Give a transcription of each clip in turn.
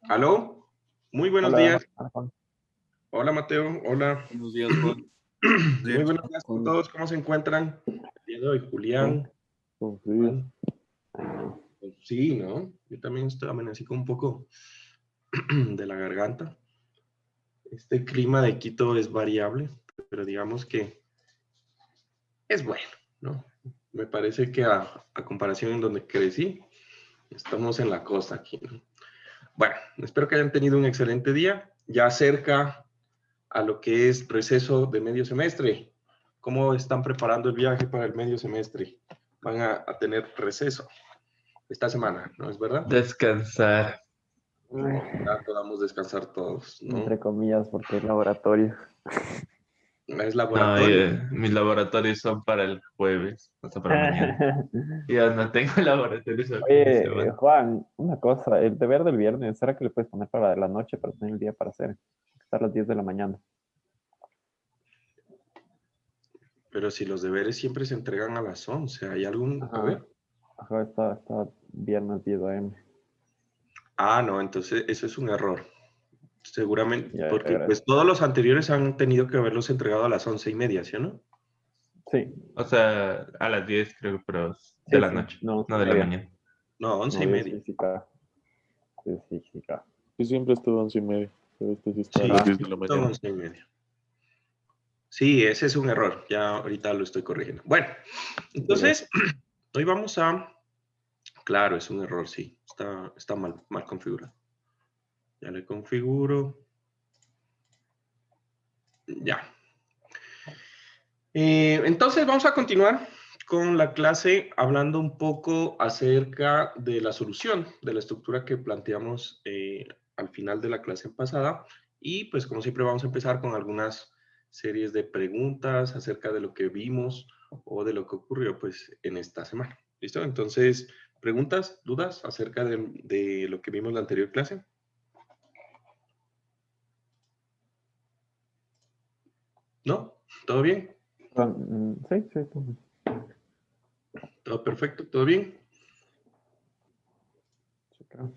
¿Aló? Muy buenos Hola, días. Juan. Hola, Mateo. Hola. Buenos días, Juan. Muy buenos días a todos. ¿Cómo se encuentran? El día de hoy, Julián. Con frío. Juan. Pues sí, ¿no? Yo también estoy amanecí con un poco de la garganta. Este clima de Quito es variable, pero digamos que es bueno, ¿no? Me parece que a comparación en donde crecí, estamos en la costa aquí, ¿no? Bueno, espero que hayan tenido un excelente día. Ya cerca a lo que es receso de medio semestre. ¿Cómo están preparando el viaje para el medio semestre? Van a tener receso esta semana, ¿no es verdad? Descansar. Ya podamos descansar todos, ¿no? Entre comillas, porque hay laboratorio. Es No, laboratorio. mis laboratorios son para el jueves, o sea, para mañana. Ya no tengo laboratorios el fin de Oye, semana. Juan, una cosa, el deber del viernes, ¿será que le puedes poner para la noche para tener el día para hacer? Hasta las 10 de la mañana. Pero si los deberes siempre se entregan a las 11, ¿hay algún? A Ajá, ver. ajá, está viernes 10 AM. Ah, no, entonces eso es un error. Seguramente, Ya, porque gracias. pues todos los anteriores han tenido que haberlos entregado a las 11:30, ¿sí o no? Sí, O sea, a las 10 creo, pero de sí, la sí, noche, no, no once y de la media. mañana. No, once No, y es media. física, es física. Yo siempre estuve a 11:30, pero este sí está a Sí, las 10 de la son mañana. 11:30. Sí, ese es un error. Ya ahorita lo estoy corrigiendo. Bueno, entonces, hoy vamos a... Claro, es un error, sí. Está mal configurado. Ya le configuro. Ya. Entonces, vamos a continuar con la clase hablando un poco acerca de la solución de la estructura que planteamos al final de la clase pasada. Y pues, como siempre, vamos a empezar con algunas series de preguntas acerca de lo que vimos o de lo que ocurrió pues en esta semana. ¿Listo? Entonces, preguntas, dudas acerca de lo que vimos en la anterior clase. ¿No? ¿Todo bien? Sí, sí, sí. ¿Todo perfecto? ¿Todo bien? Checa.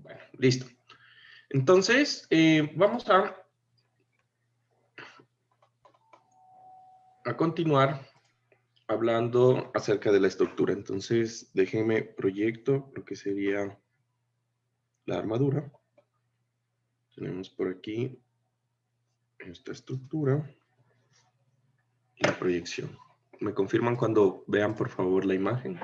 Bueno, listo. Entonces, vamos a continuar hablando acerca de la estructura. Entonces, déjenme proyecto lo que sería la armadura. Tenemos por aquí esta estructura y la proyección. ¿Me confirman cuando vean, por favor, la imagen?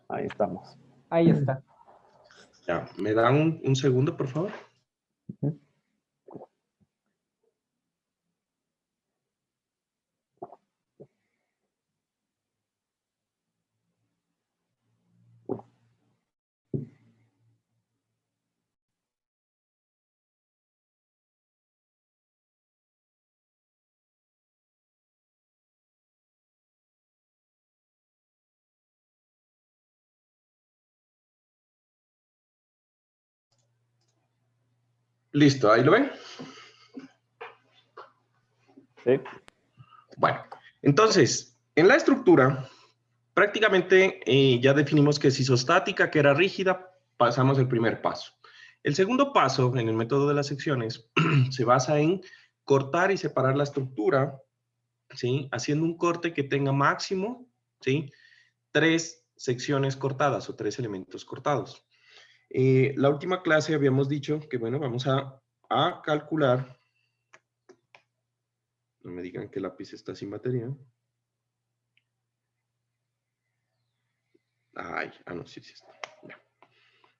Ahí estamos. Ahí está. Ya, ¿me dan un segundo, por favor? Ujú. Listo, ¿ahí lo ven? Sí. Bueno, entonces, en la estructura, prácticamente ya definimos que es isostática, que era rígida, pasamos el primer paso. El segundo paso en el método de las secciones se basa en cortar y separar la estructura, ¿sí? Haciendo un corte que tenga máximo, ¿sí? 3 secciones cortadas o 3 elementos cortados. La última clase habíamos dicho que, bueno, vamos a calcular, no me digan que el lápiz está sin batería. Ay, no, sí, sí está. Ya.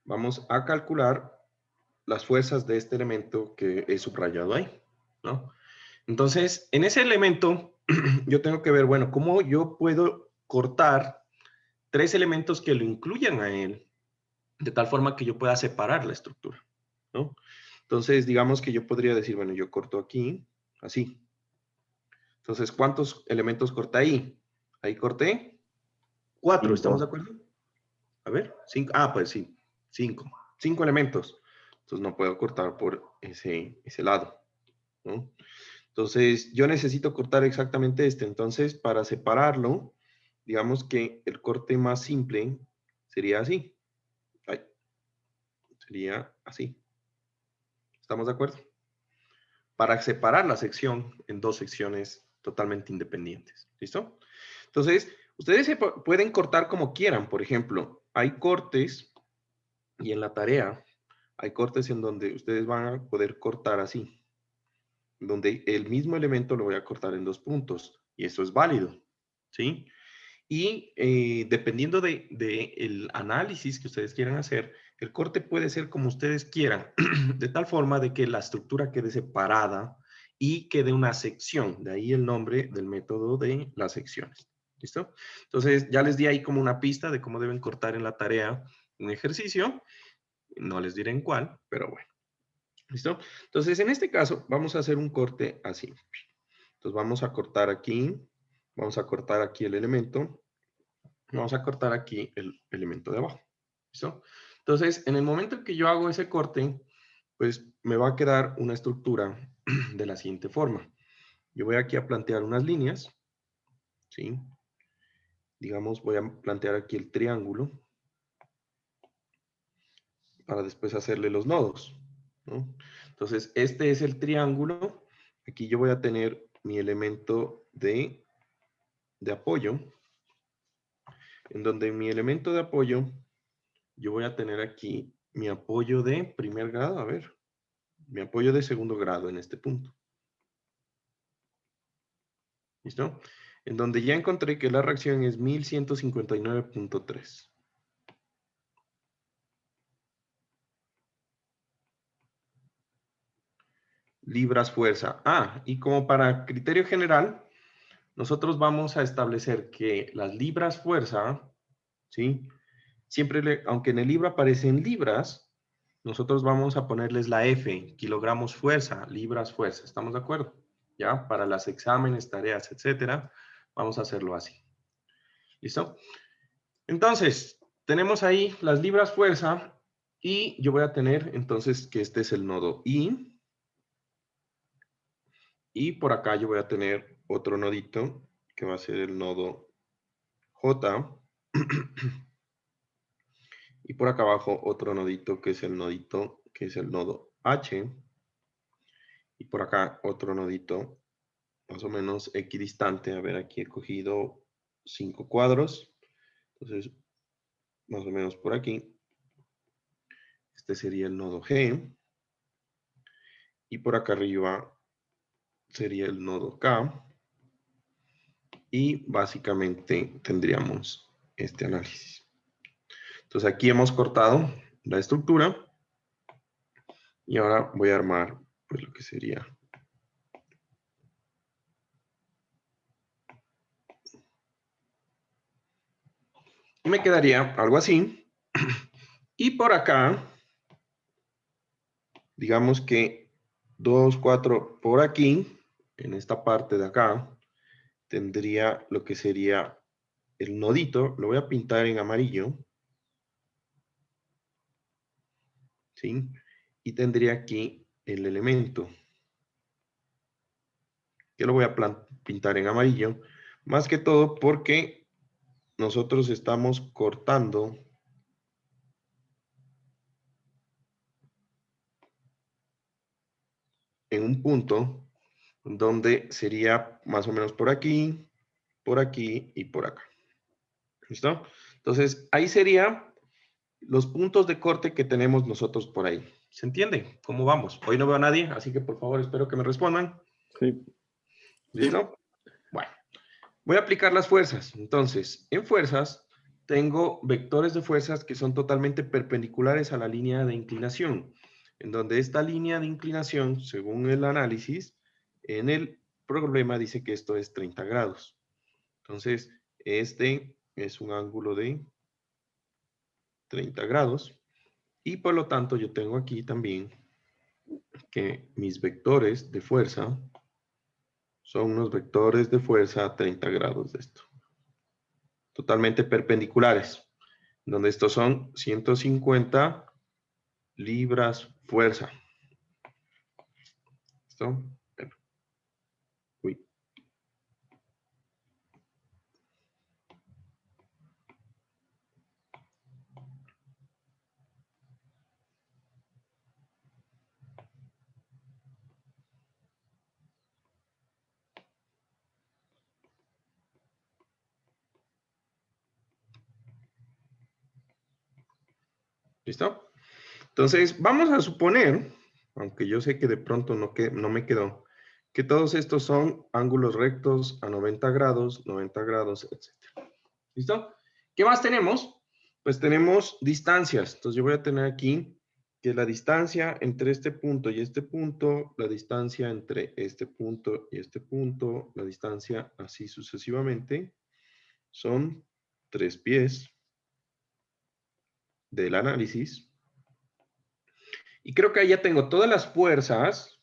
Vamos a calcular las fuerzas de este elemento que he subrayado ahí, ¿no? Entonces, en ese elemento, yo tengo que ver, bueno, cómo yo puedo cortar 3 elementos que lo incluyan a él, de tal forma que yo pueda separar la estructura, ¿no? Entonces, digamos que yo podría decir, bueno, yo corto aquí, así. Entonces, ¿cuántos elementos corté ahí? Ahí corté 4, ¿estamos de 5. acuerdo? A ver, 5. Ah, pues sí, 5. 5 elementos. Entonces no puedo cortar por ese lado, ¿no? Entonces yo necesito cortar exactamente este. Entonces para separarlo, digamos que el corte más simple sería así. Ay, sería así. ¿Estamos de acuerdo? Para separar la sección en dos secciones totalmente independientes. ¿Listo? Entonces, ustedes pueden cortar como quieran. Por ejemplo, hay cortes y en la tarea hay cortes en donde ustedes van a poder cortar así, donde el mismo elemento lo voy a cortar en dos puntos y eso es válido, ¿sí? Y dependiendo de el análisis que ustedes quieran hacer, el corte puede ser como ustedes quieran, de tal forma de que la estructura quede separada y quede una sección, de ahí el nombre del método de las secciones. ¿Listo? Entonces, ya les di ahí como una pista de cómo deben cortar en la tarea un ejercicio. No les diré en cuál, pero bueno. ¿Listo? Entonces, en este caso, vamos a hacer un corte así. Entonces, vamos a cortar aquí el elemento. Vamos a cortar aquí el elemento de abajo. ¿Listo? Entonces, en el momento en que yo hago ese corte, pues me va a quedar una estructura de la siguiente forma. Yo voy aquí a plantear unas líneas, ¿sí? Digamos, voy a plantear aquí el triángulo para después hacerle los nodos, ¿no? Entonces, este es el triángulo. Aquí yo voy a tener mi elemento de apoyo, en donde mi elemento de apoyo, yo voy a tener aquí mi apoyo de primer grado, a ver, mi apoyo de segundo grado en este punto. ¿Listo? En donde ya encontré que la reacción es 1159.3. Libras fuerza. Ah, y como para criterio general, nosotros vamos a establecer que las libras fuerza, ¿sí? Siempre, aunque en el libro aparecen libras, nosotros vamos a ponerles la F, kilogramos fuerza, libras fuerza. ¿Estamos de acuerdo? ¿Ya? Para los exámenes, tareas, etcétera, vamos a hacerlo así. ¿Listo? Entonces, tenemos ahí las libras fuerza y yo voy a tener entonces que este es el nodo I. Y por acá yo voy a tener otro nodito que va a ser el nodo J. Y por acá abajo otro nodito que es el nodito, que es el nodo H. Y por acá otro nodito más o menos equidistante. A ver, aquí he cogido 5 cuadros. Entonces, más o menos por aquí. Este sería el nodo G. Y por acá arriba sería el nodo K. Y básicamente tendríamos este análisis. Entonces aquí hemos cortado la estructura. Y ahora voy a armar pues lo que sería. Y me quedaría algo así. Y por acá, digamos que 2, 4 por aquí, en esta parte de acá, tendría lo que sería el nodito. Lo voy a pintar en amarillo. ¿Sí? Y tendría aquí el elemento. Yo lo voy a pintar en amarillo. Más que todo porque nosotros estamos cortando en un punto donde sería más o menos por aquí y por acá. ¿Listo? Entonces, ahí serían los puntos de corte que tenemos nosotros por ahí. ¿Se entiende? ¿Cómo vamos? Hoy no veo a nadie, así que por favor espero que me respondan. Sí. ¿Listo? Bueno, voy a aplicar las fuerzas. Entonces, en fuerzas, tengo vectores de fuerzas que son totalmente perpendiculares a la línea de inclinación, en donde esta línea de inclinación, según el análisis, en el problema dice que esto es 30 grados. Entonces, este es un ángulo de 30 grados y por lo tanto yo tengo aquí también que mis vectores de fuerza son unos vectores de fuerza a 30 grados de esto. Totalmente perpendiculares, donde estos son 150 libras fuerza. ¿Listo? Bueno. Uy. ¿Listo? Entonces, vamos a suponer, aunque yo sé que de pronto no me quedó, que todos estos son ángulos rectos a 90 grados, etc. ¿Listo? ¿Qué más tenemos? Pues tenemos distancias. Entonces, yo voy a tener aquí que la distancia entre este punto y este punto, la distancia entre este punto y este punto, la distancia así sucesivamente, son 3 pies del análisis. Y creo que ahí ya tengo todas las fuerzas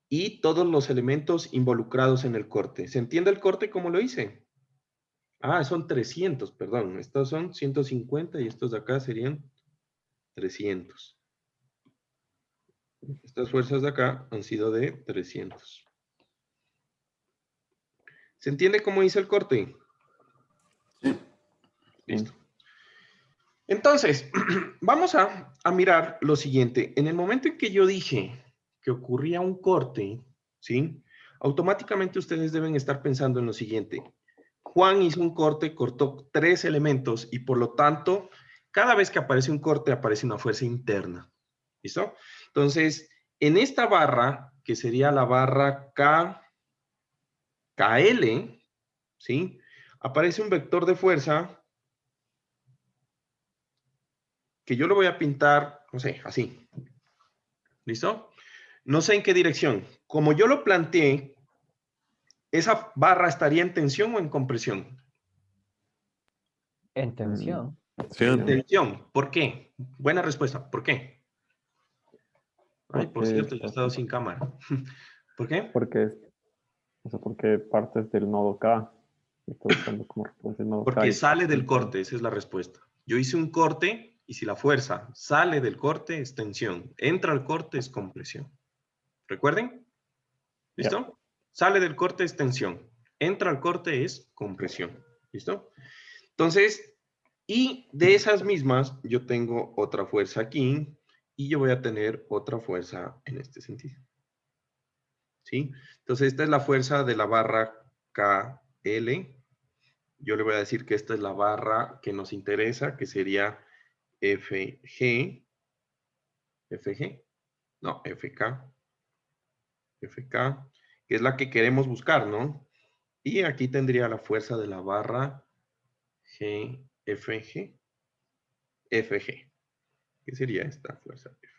y todos los elementos involucrados en el corte. ¿Se entiende el corte como lo hice? Ah, son 300, perdón. Estos son 150 y estos de acá serían 300. Estas fuerzas de acá han sido de 300. ¿Se entiende cómo hice el corte? Sí. Listo. Entonces, vamos a mirar lo siguiente. En el momento en que yo dije que ocurría un corte, ¿sí? Automáticamente ustedes deben estar pensando en lo siguiente. Juan hizo un corte, cortó 3 elementos y por lo tanto, cada vez que aparece un corte, aparece una fuerza interna. ¿Listo? Entonces, en esta barra, que sería la barra KL, ¿sí? Aparece un vector de fuerza que yo lo voy a pintar, no sé, así. ¿Listo? No sé en qué dirección. Como yo lo planteé, ¿esa barra estaría en tensión o en compresión? En tensión. Sí, En tensión. ¿Por qué? Buena respuesta. ¿Por qué? Ay, por Porque cierto, yo he estado sin cámara. ¿Por qué? Porque partes del nodo K. Estoy buscando cómo referencia el nodo K. Porque y- sale del corte, esa es la respuesta. Yo hice un corte y si la fuerza sale del corte es tensión. Entra al corte es compresión. ¿Recuerden? ¿Listo? Sale del corte es tensión. Entra al corte es compresión. ¿Listo? Entonces, y de esas mismas, yo tengo otra fuerza aquí y yo voy a tener otra fuerza en este sentido. ¿Sí? Entonces, esta es la fuerza de la barra KL. Yo le voy a decir que esta es la barra que nos interesa, que sería FG. FG. No, FK. FK, que es la que queremos buscar, ¿no? Y aquí tendría la fuerza de la barra GFG. FG. ¿Qué sería esta fuerza F?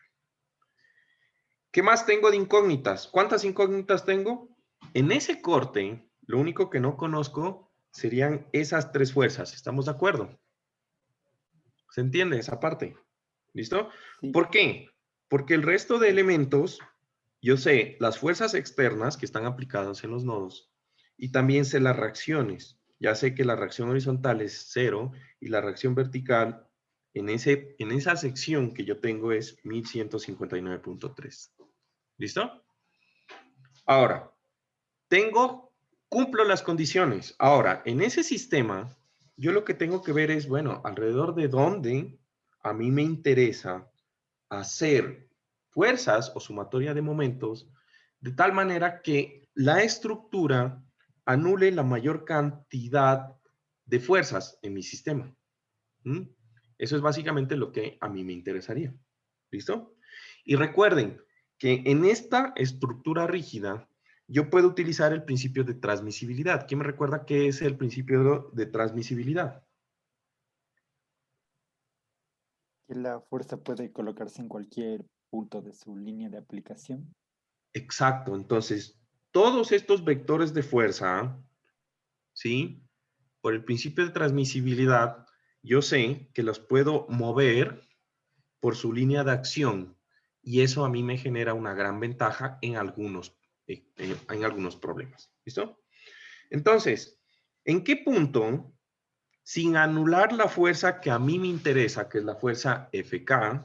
¿Qué más tengo de incógnitas? ¿Cuántas incógnitas tengo? En ese corte, lo único que no conozco serían esas 3 fuerzas. ¿Estamos de acuerdo? ¿Se entiende esa parte? ¿Listo? Sí. ¿Por qué? Porque el resto de elementos, yo sé las fuerzas externas que están aplicadas en los nodos y también sé las reacciones. Ya sé que la reacción horizontal es 0 y la reacción vertical en esa sección que yo tengo es 1159.3. ¿Listo? Ahora, cumplo las condiciones. Ahora, en ese sistema, yo lo que tengo que ver es, bueno, alrededor de dónde a mí me interesa hacer fuerzas o sumatoria de momentos de tal manera que la estructura anule la mayor cantidad de fuerzas en mi sistema. ¿Mm? Eso es básicamente lo que a mí me interesaría. ¿Listo? Y recuerden que en esta estructura rígida yo puedo utilizar el principio de transmisibilidad. ¿Quién me recuerda qué es el principio de transmisibilidad? Que la fuerza puede colocarse en cualquier punto de su línea de aplicación. Exacto. Entonces, todos estos vectores de fuerza, ¿sí? Por el principio de transmisibilidad, yo sé que los puedo mover por su línea de acción y eso a mí me genera una gran ventaja en algunos problemas. ¿Listo? Entonces, ¿en qué punto, sin anular la fuerza que a mí me interesa, que es la fuerza FK,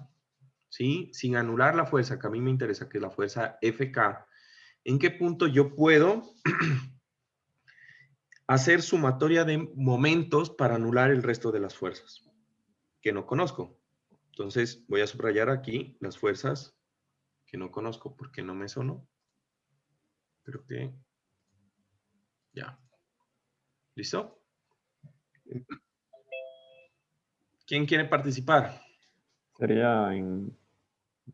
¿sí? Sin anular la fuerza, que a mí me interesa, que es la fuerza FK, ¿en qué punto yo puedo hacer sumatoria de momentos para anular el resto de las fuerzas que no conozco? Entonces voy a subrayar aquí las fuerzas que no conozco porque no me sonó. Creo que ya. ¿Listo? ¿Quién quiere participar?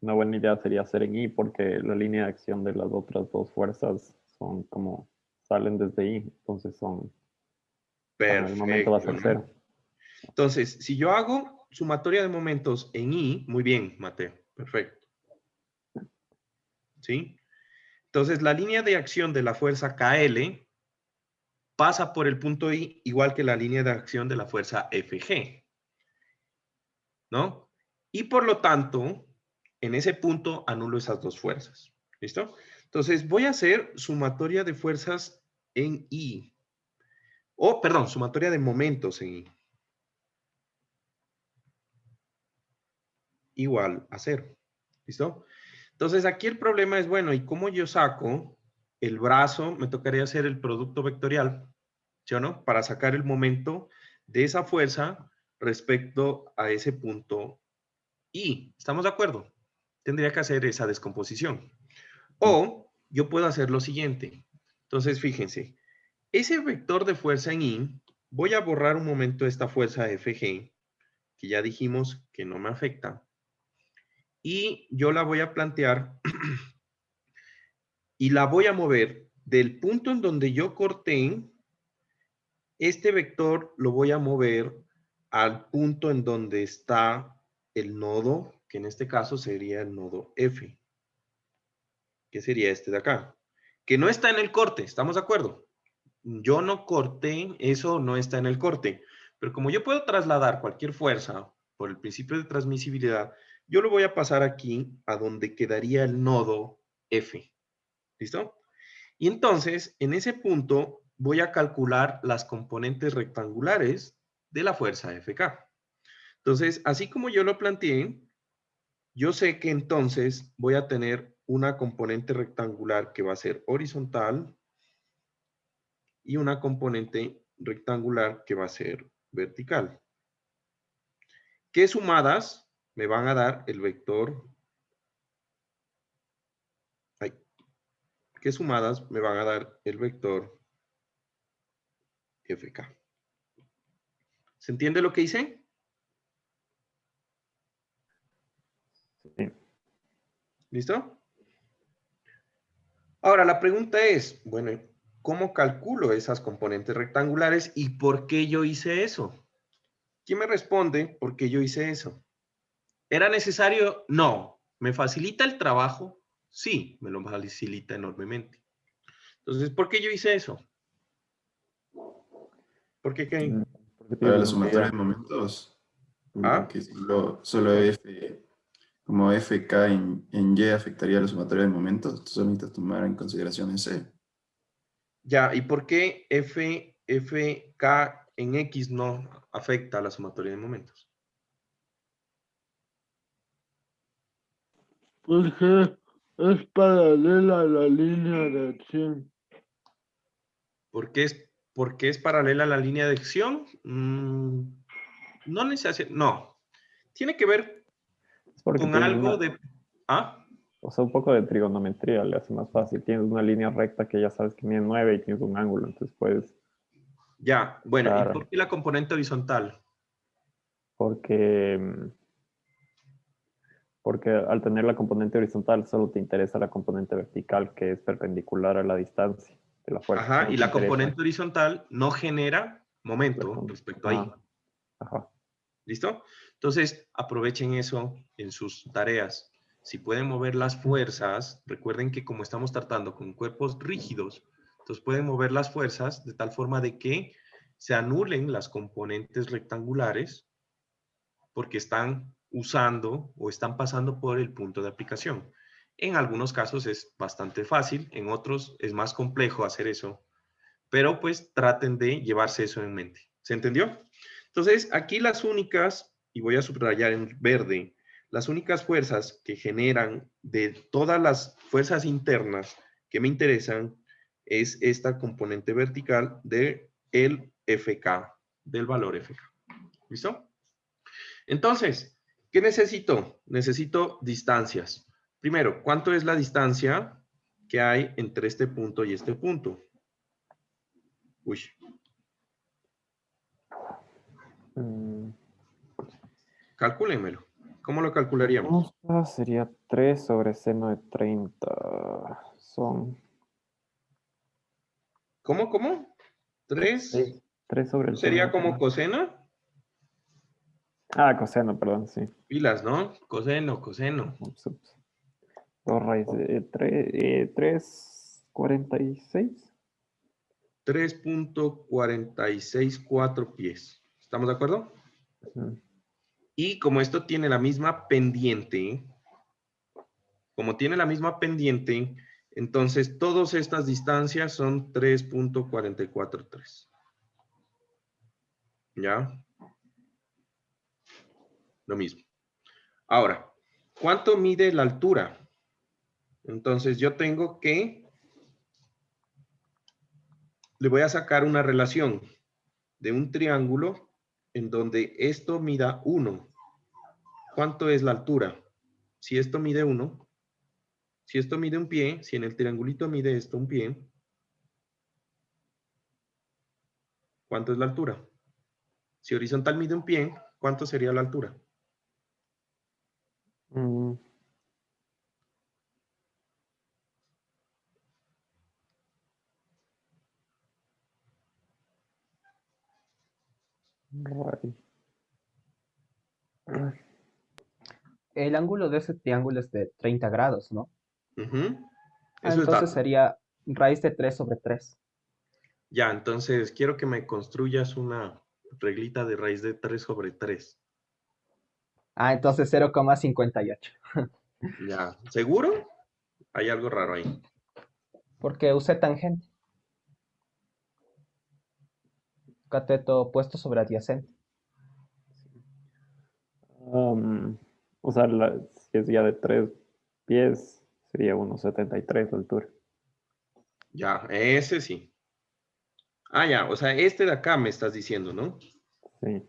Una buena idea sería hacer en I porque la línea de acción de las otras dos fuerzas son como, salen desde I, entonces en el momento va a Perfecto, ser ¿no? 0. Entonces, si yo hago sumatoria de momentos en I, muy bien, Mateo, perfecto. ¿Sí? Entonces, la línea de acción de la fuerza KL pasa por el punto I igual que la línea de acción de la fuerza FG, ¿no? Y por lo tanto, en ese punto anulo esas dos fuerzas. ¿Listo? Entonces, voy a hacer sumatoria de fuerzas en I. O, perdón, sumatoria de momentos en I. Igual a 0. ¿Listo? Entonces, aquí el problema es, bueno, ¿y cómo yo saco el brazo? Me tocaría hacer el producto vectorial, ¿sí o no? Para sacar el momento de esa fuerza respecto a ese punto I. ¿Estamos de acuerdo? Tendría que hacer esa descomposición. O yo puedo hacer lo siguiente. Entonces, fíjense, ese vector de fuerza en I, voy a borrar un momento esta fuerza FG, que ya dijimos que no me afecta. Y yo la voy a plantear y la voy a mover del punto en donde yo corté, este vector lo voy a mover al punto en donde está el nodo, que en este caso sería el nodo F, que sería este de acá, que no está en el corte, ¿estamos de acuerdo? Yo no corté, eso no está en el corte, pero como yo puedo trasladar cualquier fuerza por el principio de transmisibilidad, yo lo voy a pasar aquí a donde quedaría el nodo F. ¿Listo? Y entonces, en ese punto, voy a calcular las componentes rectangulares de la fuerza FK. Entonces, así como yo lo planteé, yo sé que entonces voy a tener una componente rectangular que va a ser horizontal y una componente rectangular que va a ser vertical. Que sumadas me van a dar el vector. Que sumadas me van a dar el vector FK. ¿Se entiende lo que hice? Sí. ¿Listo? Ahora, la pregunta es, bueno, ¿cómo calculo esas componentes rectangulares y por qué yo hice eso? ¿Quién me responde por qué yo hice eso? ¿Era necesario? No. ¿Me facilita el trabajo? Sí, me lo facilita enormemente. Entonces, ¿por qué yo hice eso? ¿Por qué qué? Porque Para tienes la una sumatoria medida. de momentos, ¿Ah? que solo F, como FK en Y afectaría la sumatoria de momentos, tú solo necesitas tomar en consideración ese. Ya, ¿y por qué FK en X no afecta a la sumatoria de momentos? Porque es paralela a la línea de acción. ¿Por qué es paralela a la línea de acción? No necesariamente, no. Tiene que ver Es porque con tienes algo de... ¿Ah? o sea, un poco de trigonometría le hace más fácil. Tienes una línea recta que ya sabes que mide 9 y tienes un ángulo, entonces puedes Ya, bueno, ¿y quitar, por qué la componente horizontal? porque, porque al tener la componente horizontal solo te interesa la componente vertical, que es perpendicular a la distancia de la fuerza. Ajá, No y te la interesa componente horizontal no genera la momento com- respecto a ahí. Ah, ajá. ¿Listo? Entonces, aprovechen eso en sus tareas. Si pueden mover las fuerzas, recuerden que como estamos tratando con cuerpos rígidos, entonces pueden mover las fuerzas de tal forma de que se anulen las componentes rectangulares porque están usando o están pasando por el punto de aplicación. En algunos casos es bastante fácil, en otros es más complejo hacer eso, pero pues traten de llevarse eso en mente. ¿Se entendió? Entonces, aquí las únicas, y voy a subrayar en verde, las únicas fuerzas que generan de todas las fuerzas internas que me interesan es esta componente vertical de el FK, del valor FK. ¿Listo? Entonces, ¿qué necesito? Necesito distancias. Primero, ¿cuánto es la distancia que hay entre este punto y este punto? Uy. Calcúlenmelo. ¿Cómo lo calcularíamos? Esta sería 3 sobre seno de 30. Son ¿Cómo? 3. 3 sobre el seno ¿Sería de como 30. coseno? Ah, coseno, perdón, sí. Pilas, ¿no? Coseno. Ups. 2 raíz de 3,46. 3.464 pies. ¿Estamos de acuerdo? Ujú. Y como esto tiene la misma pendiente, entonces todas estas distancias son 3.443. ¿Ya? Lo mismo. Ahora, ¿cuánto mide la altura? Entonces yo tengo que, le voy a sacar una relación de un triángulo en donde esto mida 1. ¿Cuánto es la altura? Si esto mide 1, si esto mide un pie, si en el triangulito mide esto un pie, ¿cuánto es la altura? Si horizontal mide un pie, ¿cuánto sería la altura? Mm. Raíz. El ángulo de ese triángulo es de 30 grados, ¿no? Ujú. Ah, Eso es entonces dato. sería raíz de 3 sobre 3. Ya, entonces quiero que me construyas una reglita de raíz de 3 sobre 3. Ah, entonces 0,58. Ya, ¿seguro? Hay algo raro ahí. Porque usé tangente. Cateto opuesto sobre adyacente. O sea, si es ya de 3 pies, sería 1,73 la altura. Ya, ese sí. Ah, ya, o sea, este de acá me estás diciendo, ¿no? Sí.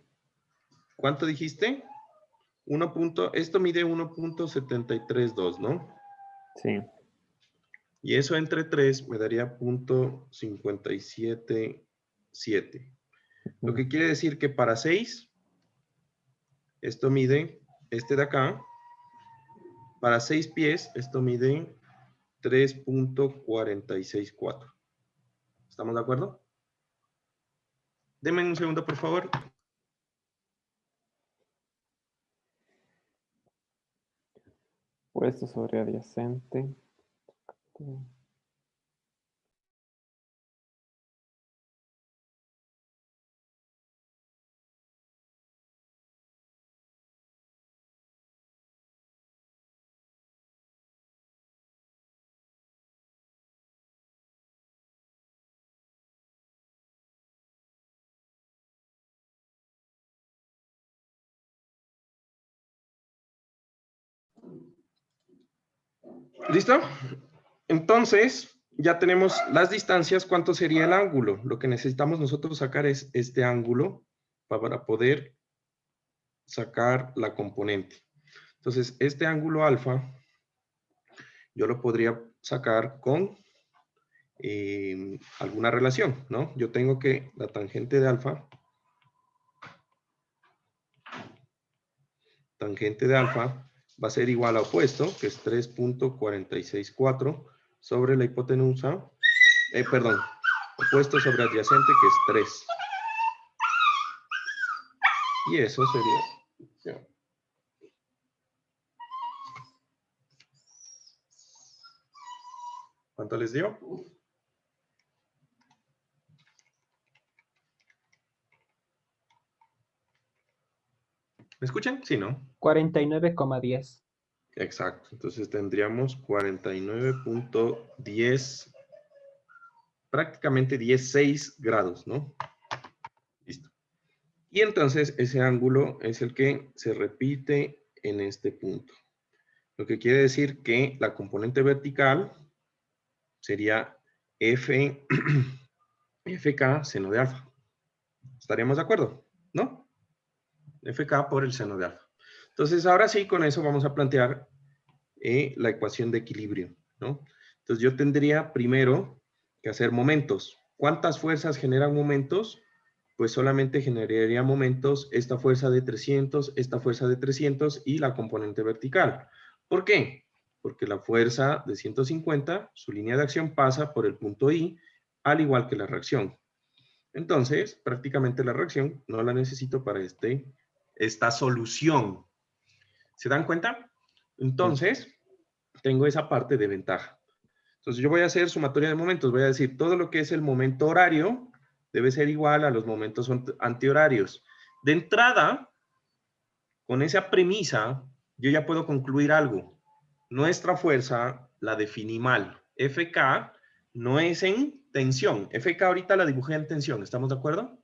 ¿Cuánto dijiste? Esto mide 1.732, ¿no? Sí. Y eso entre 3 me daría .577. Lo que quiere decir que para 6, esto mide, este de acá, para 6 pies, esto mide 3.464. ¿Estamos de acuerdo? Denme un segundo, por favor. Puesto sobre adyacente. ¿Listo? Entonces, ya tenemos las distancias. ¿Cuánto sería el ángulo? Lo que necesitamos nosotros sacar es este ángulo para poder sacar la componente. Entonces, este ángulo alfa, yo lo podría sacar con alguna relación, ¿no? Yo tengo que la tangente de alfa va a ser igual a opuesto, que es 3.464 sobre la hipotenusa, perdón, opuesto sobre adyacente, que es 3. Y eso sería... Ya. ¿Cuánto les dio? ¿Me escuchan? Sí, ¿no? 49,10. Exacto. Entonces tendríamos 49.10, prácticamente 16 grados, ¿no? Listo. Y entonces ese ángulo es el que se repite en este punto. Lo que quiere decir que la componente vertical sería FK seno de alfa. ¿Estaríamos de acuerdo? ¿No? FK por el seno de alfa. Entonces, ahora sí, con eso vamos a plantear la ecuación de equilibrio, ¿no? Entonces, yo tendría primero que hacer momentos. ¿Cuántas fuerzas generan momentos? Pues solamente generaría momentos esta fuerza de 300, esta fuerza de 300 y la componente vertical. ¿Por qué? Porque la fuerza de 150, su línea de acción pasa por el punto I, al igual que la reacción. Entonces, prácticamente la reacción no la necesito para esta solución. ¿Se dan cuenta? Entonces, tengo esa parte de ventaja. Entonces, yo voy a hacer sumatoria de momentos. Voy a decir, todo lo que es el momento horario debe ser igual a los momentos antihorarios. De entrada, con esa premisa, yo ya puedo concluir algo. Nuestra fuerza la definí mal. FK no es en tensión. FK ahorita la dibujé en tensión. ¿Estamos de acuerdo?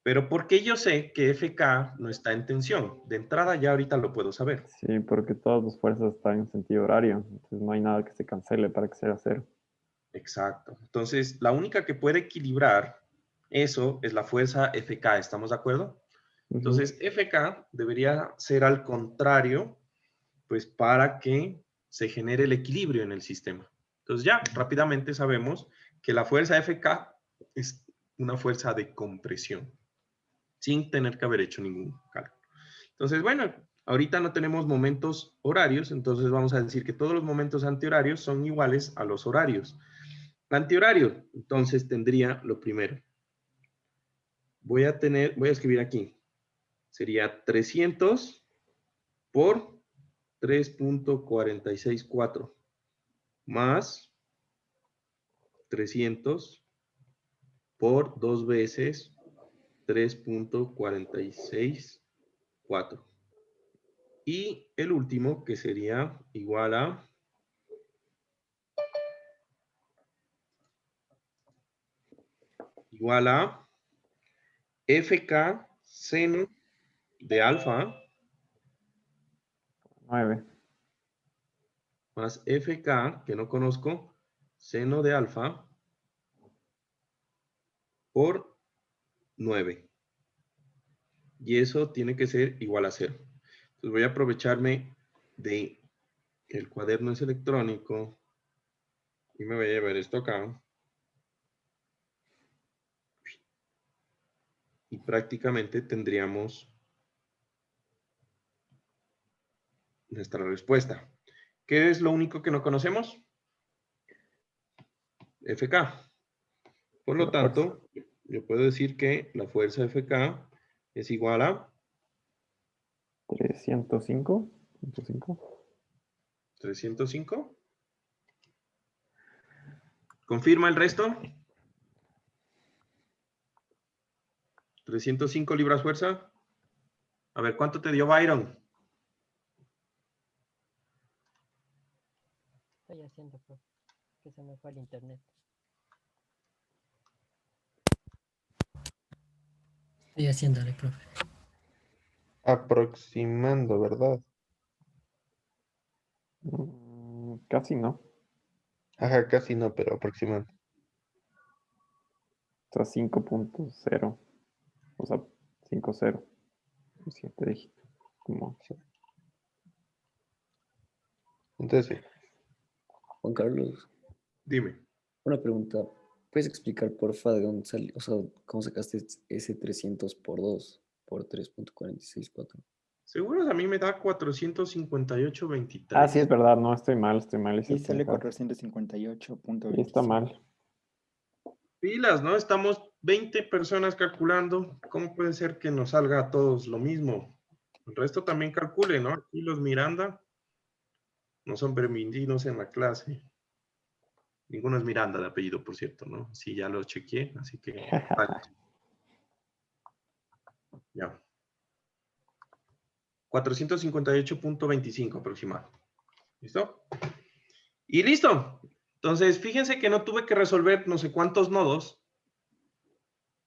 Pero ¿por qué yo sé que FK no está en tensión? De entrada ya ahorita lo puedo saber. Sí, porque todas las fuerzas están en sentido horario. Entonces no hay nada que se cancele para que sea cero. Exacto. Entonces, la única que puede equilibrar eso es la fuerza FK. ¿Estamos de acuerdo? Entonces, FK debería ser al contrario, pues para que se genere el equilibrio en el sistema. Entonces ya rápidamente sabemos que la fuerza FK es una fuerza de compresión, sin tener que haber hecho ningún cálculo. Entonces, bueno, ahorita no tenemos momentos horarios, entonces vamos a decir que todos los momentos antihorarios son iguales a los horarios. Antihorario, entonces tendría lo primero. Voy a escribir aquí. Sería 300 por 3.464 más 300 por 2 veces 3.464. Y el último que sería igual a FK seno de alfa 9. más FK, que no conozco, seno de alfa por 9. Y eso tiene que ser igual a 0. Entonces voy a aprovecharme de el cuaderno es electrónico y me voy a llevar esto acá. Y prácticamente tendríamos nuestra respuesta. ¿Qué es lo único que no conocemos? FK. Por lo tanto, yo puedo decir que la fuerza FK es igual a 305. 305. ¿Confirma el resto? 305 libras fuerza. A ver, ¿cuánto te dio Byron? Estoy haciendo, profe, que se me fue el internet. Estoy haciéndole, profe. Aproximando, ¿verdad? Casi no. Ajá, casi no, pero aproximando. O sea, 5.0. O sea, 5.0. 7 dígitos. Como... Entonces, sí. Juan Carlos, Dime. una pregunta. ¿Puedes explicar, porfa, de dónde salió, o sea, cómo sacaste ese 300 por 2 por 3.464? Seguro a mí me da 458.23. Ah, sí, es verdad. No, estoy mal. Y sale 458.25. Y está mal. Pilas, ¿no? Estamos 20 personas calculando. ¿Cómo puede ser que nos salga a todos lo mismo? El resto también calcule, ¿no? Aquí los Miranda no son bermindinos en la clase. Ninguno es Miranda de apellido, por cierto, ¿no? Sí, ya lo chequeé, así que... Vale. Ya. 458.25 aproximado. ¿Listo? Y listo. Entonces, fíjense que no tuve que resolver no sé cuántos nodos,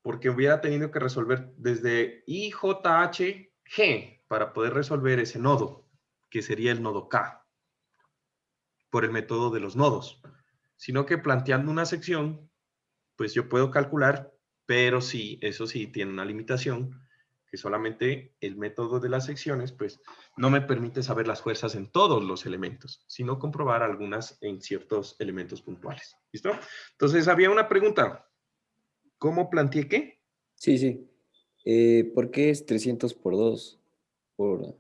porque hubiera tenido que resolver desde IJHG. para poder resolver ese nodo, que sería el nodo K, por el método de los nodos, sino que planteando una sección, pues yo puedo calcular, pero sí, eso sí, tiene una limitación, que solamente el método de las secciones, pues no me permite saber las fuerzas en todos los elementos, sino comprobar algunas en ciertos elementos puntuales. ¿Listo? Entonces, había una pregunta. ¿Cómo planteé qué? Sí, sí. ¿Por qué es 300 por 2? Por...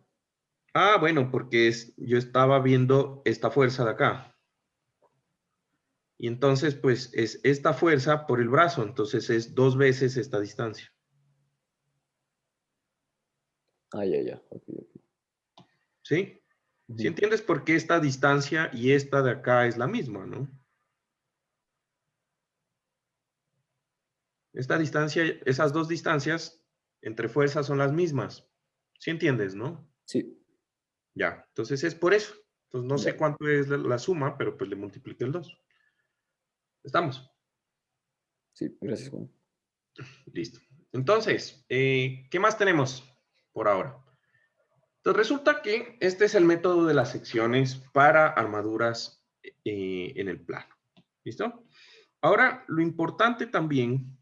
Ah, bueno, porque yo estaba viendo esta fuerza de acá. Y entonces, pues, es esta fuerza por el brazo. Entonces, es 2 veces esta distancia. Ah, ya, ya. Ok, ok. ¿Sí? Ujú. ¿Sí entiendes por qué esta distancia y esta de acá es la misma, no? Esta distancia, esas dos distancias entre fuerzas son las mismas. ¿Sí entiendes, no? Sí, Ya, entonces es por eso. Entonces no ya. sé cuánto es la suma, pero pues le multipliqué el 2. ¿Estamos? Sí, gracias, Juan. Listo. Entonces, ¿qué más tenemos por ahora? Entonces resulta que este es el método de las secciones para armaduras en el plano. ¿Listo? Ahora, lo importante también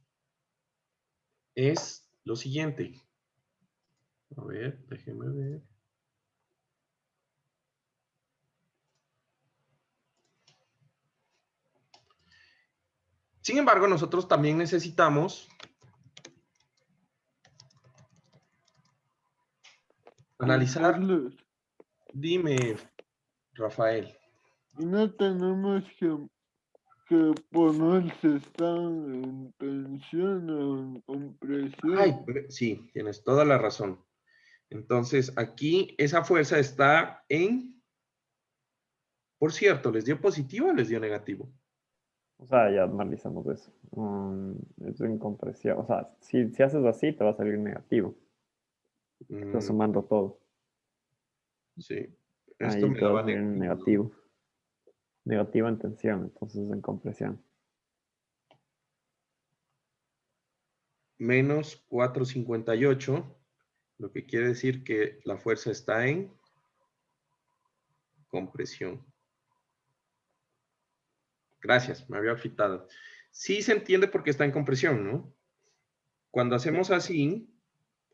es lo siguiente. A ver, déjeme ver. Sin embargo, nosotros también necesitamos analizar. Carlos, Dime, Rafael. y no tenemos que poner si están en tensión o en Ay, compresión. sí, tienes toda la razón. Entonces, aquí esa fuerza está en, por cierto, ¿les dio positivo o les dio negativo? O sea, ya analizamos eso. Es en compresión. O sea, si haces así, te va a salir negativo. Estás Mm, sumando todo. sí, esto Ahí me te va a daba salir negativo, ¿no? negativo. Negativo en tensión, entonces en compresión. Menos 458, lo que quiere decir que la fuerza está en compresión. Gracias, me había fitado. Sí se entiende por qué está en compresión, ¿no? Cuando hacemos así,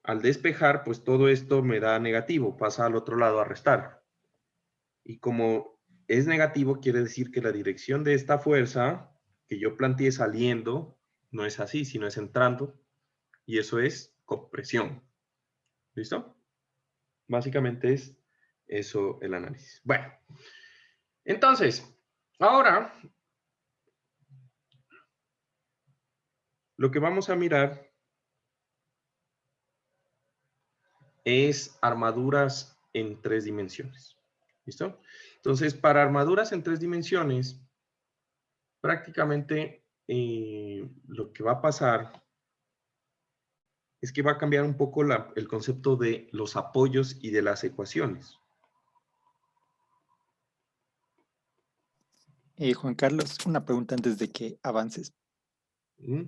al despejar, pues todo esto me da negativo, pasa al otro lado a restar. Y como es negativo, quiere decir que la dirección de esta fuerza que yo planteé saliendo no es así, sino es entrando. Y eso es compresión. ¿Listo? Básicamente es eso el análisis. Bueno, entonces, ahora lo que vamos a mirar es armaduras en 3 dimensiones. ¿Listo? Entonces, para armaduras en 3 dimensiones, prácticamente lo que va a pasar es que va a cambiar un poco el concepto de los apoyos y de las ecuaciones. Juan Carlos, una pregunta antes de que avances. ¿Mm?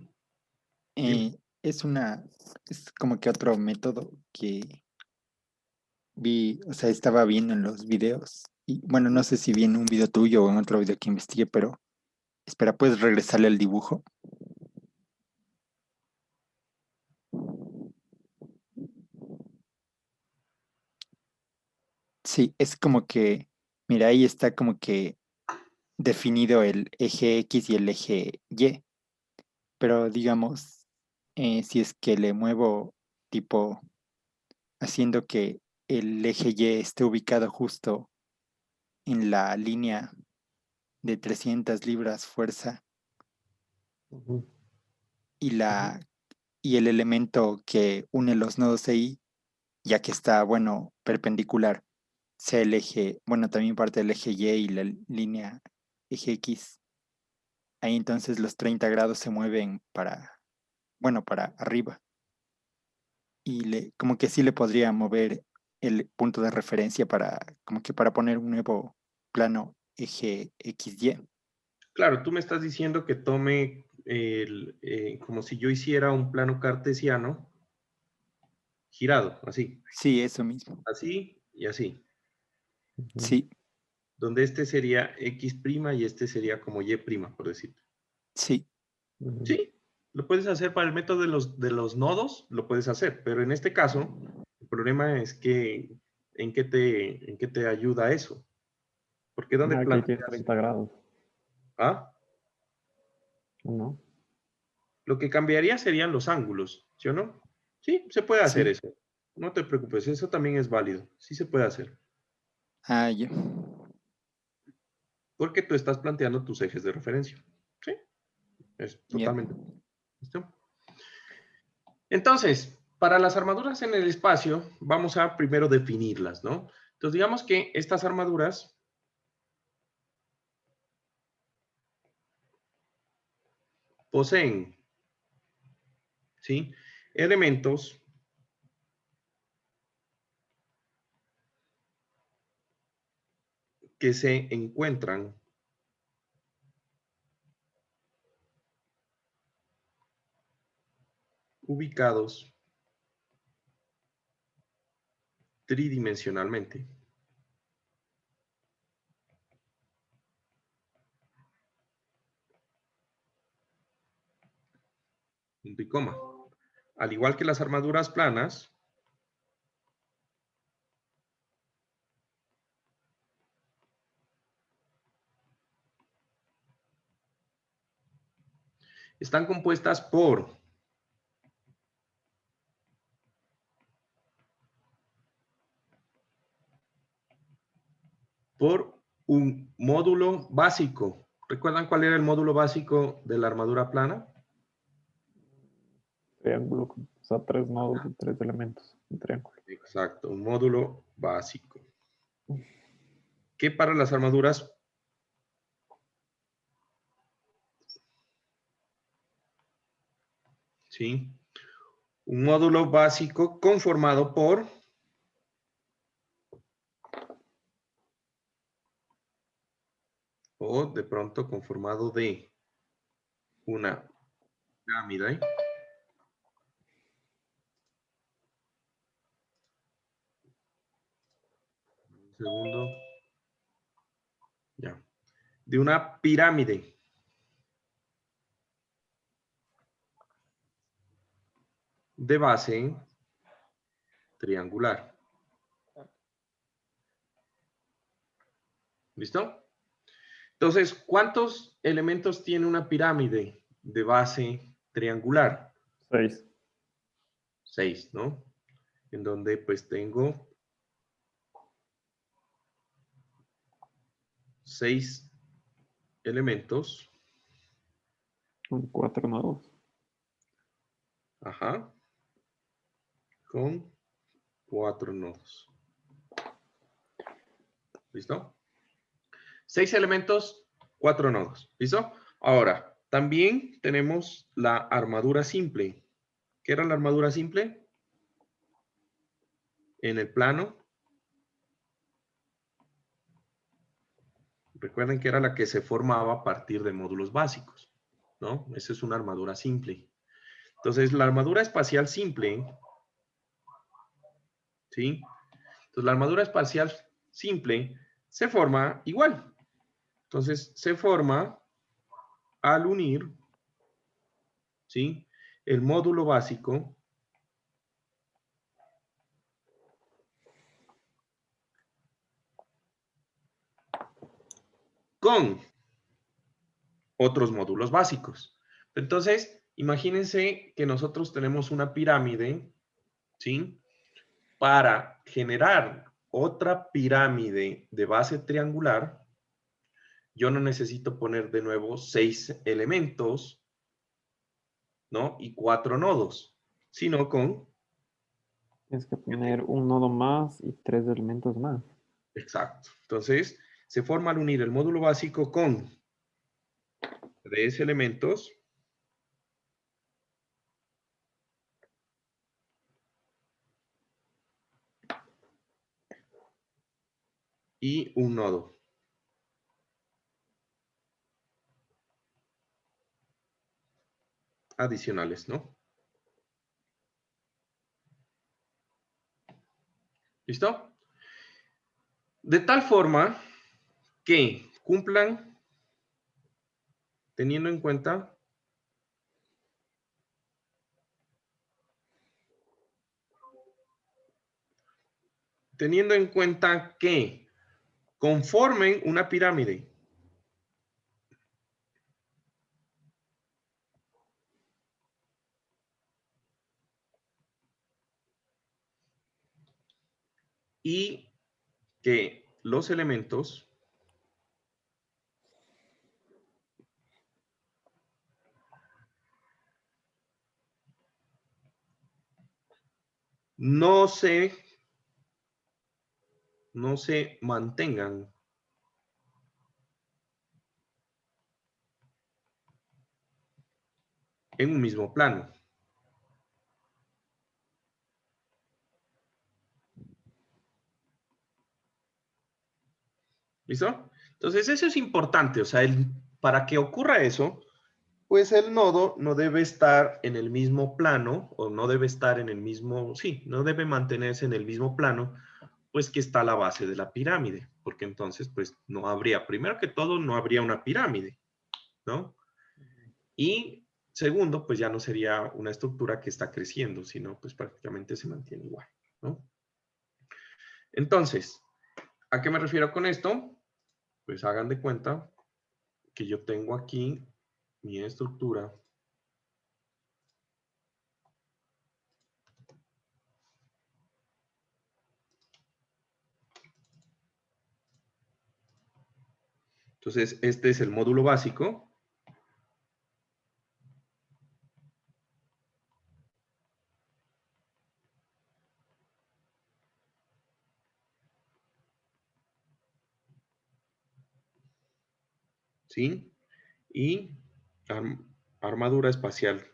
Dime. Es como que otro método que vi, o sea, estaba viendo en los videos. Y bueno, no sé si vi en un video tuyo o en otro video que investigué, pero espera, ¿puedes regresarle al dibujo? Sí, es como que, mira, ahí está como que definido el eje X y el eje Y, pero digamos, si es que le muevo tipo haciendo que el eje Y esté ubicado justo en la línea de 300 libras fuerza Ujú, y, ujú. y el elemento que une los nodos ahí, ya que está, bueno, perpendicular, sea el eje, bueno, también parte del eje Y y la línea eje X. Ahí entonces los 30 grados se mueven para, bueno, para arriba. Y como que sí le podría mover el punto de referencia para, como que para poner un nuevo plano eje XY. Claro, tú me estás diciendo que tome como si yo hiciera un plano cartesiano, girado, así. Sí, eso mismo. Así y así. Sí, Donde este sería X' y este sería como Y', por decirlo. sí. Sí, lo puedes hacer para el método de los nodos, lo puedes hacer, pero en este caso, el problema es que, ¿en qué te ayuda eso? Porque ¿dónde Aquí tienes planteas? 30 grados, ¿Ah? ¿no? Lo que cambiaría serían los ángulos, ¿sí o no? Sí, se puede hacer Sí. eso. No te preocupes, eso también es válido. Sí se puede hacer. Ah, ya. Porque tú estás planteando tus ejes de referencia. Sí, es Ya. totalmente. ¿Listo? Entonces, para las armaduras en el espacio, vamos a primero definirlas, ¿no? Entonces, digamos que estas armaduras poseen, ¿sí? Elementos que se encuentran ubicados tridimensionalmente. Punto y coma. Al igual que las armaduras planas, están compuestas por un módulo básico. ¿Recuerdan cuál era el módulo básico de la armadura plana? Triángulo, o sea, 3 nodos y 3 elementos. Un triángulo. Exacto, un módulo básico. Que para las armaduras ¿sí? Un módulo básico conformado por o de pronto conformado de una pirámide. Un segundo. Ya. De una pirámide. De base triangular. ¿Listo? Entonces, ¿cuántos elementos tiene una pirámide de base triangular? 6. 6, ¿no? En donde pues tengo 6 elementos. Con 4 nodos. Ajá. Con 4 nodos. ¿Listo? 6 elementos, 4 nodos. ¿Listo? Ahora, también tenemos la armadura simple. ¿Qué era la armadura simple? En el plano. Recuerden que era la que se formaba a partir de módulos básicos, ¿no? Esa es una armadura simple. Entonces, la armadura espacial simple, ¿sí? Entonces, la armadura espacial simple se forma igual. Entonces, se forma al unir, ¿sí? El módulo básico con otros módulos básicos. Entonces, imagínense que nosotros tenemos una pirámide, ¿sí? Para generar otra pirámide de base triangular, yo no necesito poner de nuevo 6 elementos, ¿no? Y 4 nodos, sino con... Tienes que poner un nodo más y 3 elementos más. Exacto. Entonces, se forma al unir el módulo básico con 3 elementos y un nodo. Adicionales, ¿no? ¿Listo? De tal forma que cumplan teniendo en cuenta que conformen una pirámide. Y que los elementos no se mantengan en un mismo plano. ¿Listo? Entonces, eso es importante. O sea, para que ocurra eso, pues el nodo no debe estar en el mismo plano, o no debe estar en el mismo, sí, no debe mantenerse en el mismo plano, pues que está la base de la pirámide. Porque entonces, pues no habría, primero que todo, no habría una pirámide, ¿no? Y segundo, pues ya no sería una estructura que está creciendo, sino pues prácticamente se mantiene igual, ¿no? Entonces, ¿a qué me refiero con esto? Pues hagan de cuenta que yo tengo aquí mi estructura entonces este es el módulo básico. ¿Sí? Y armadura espacial.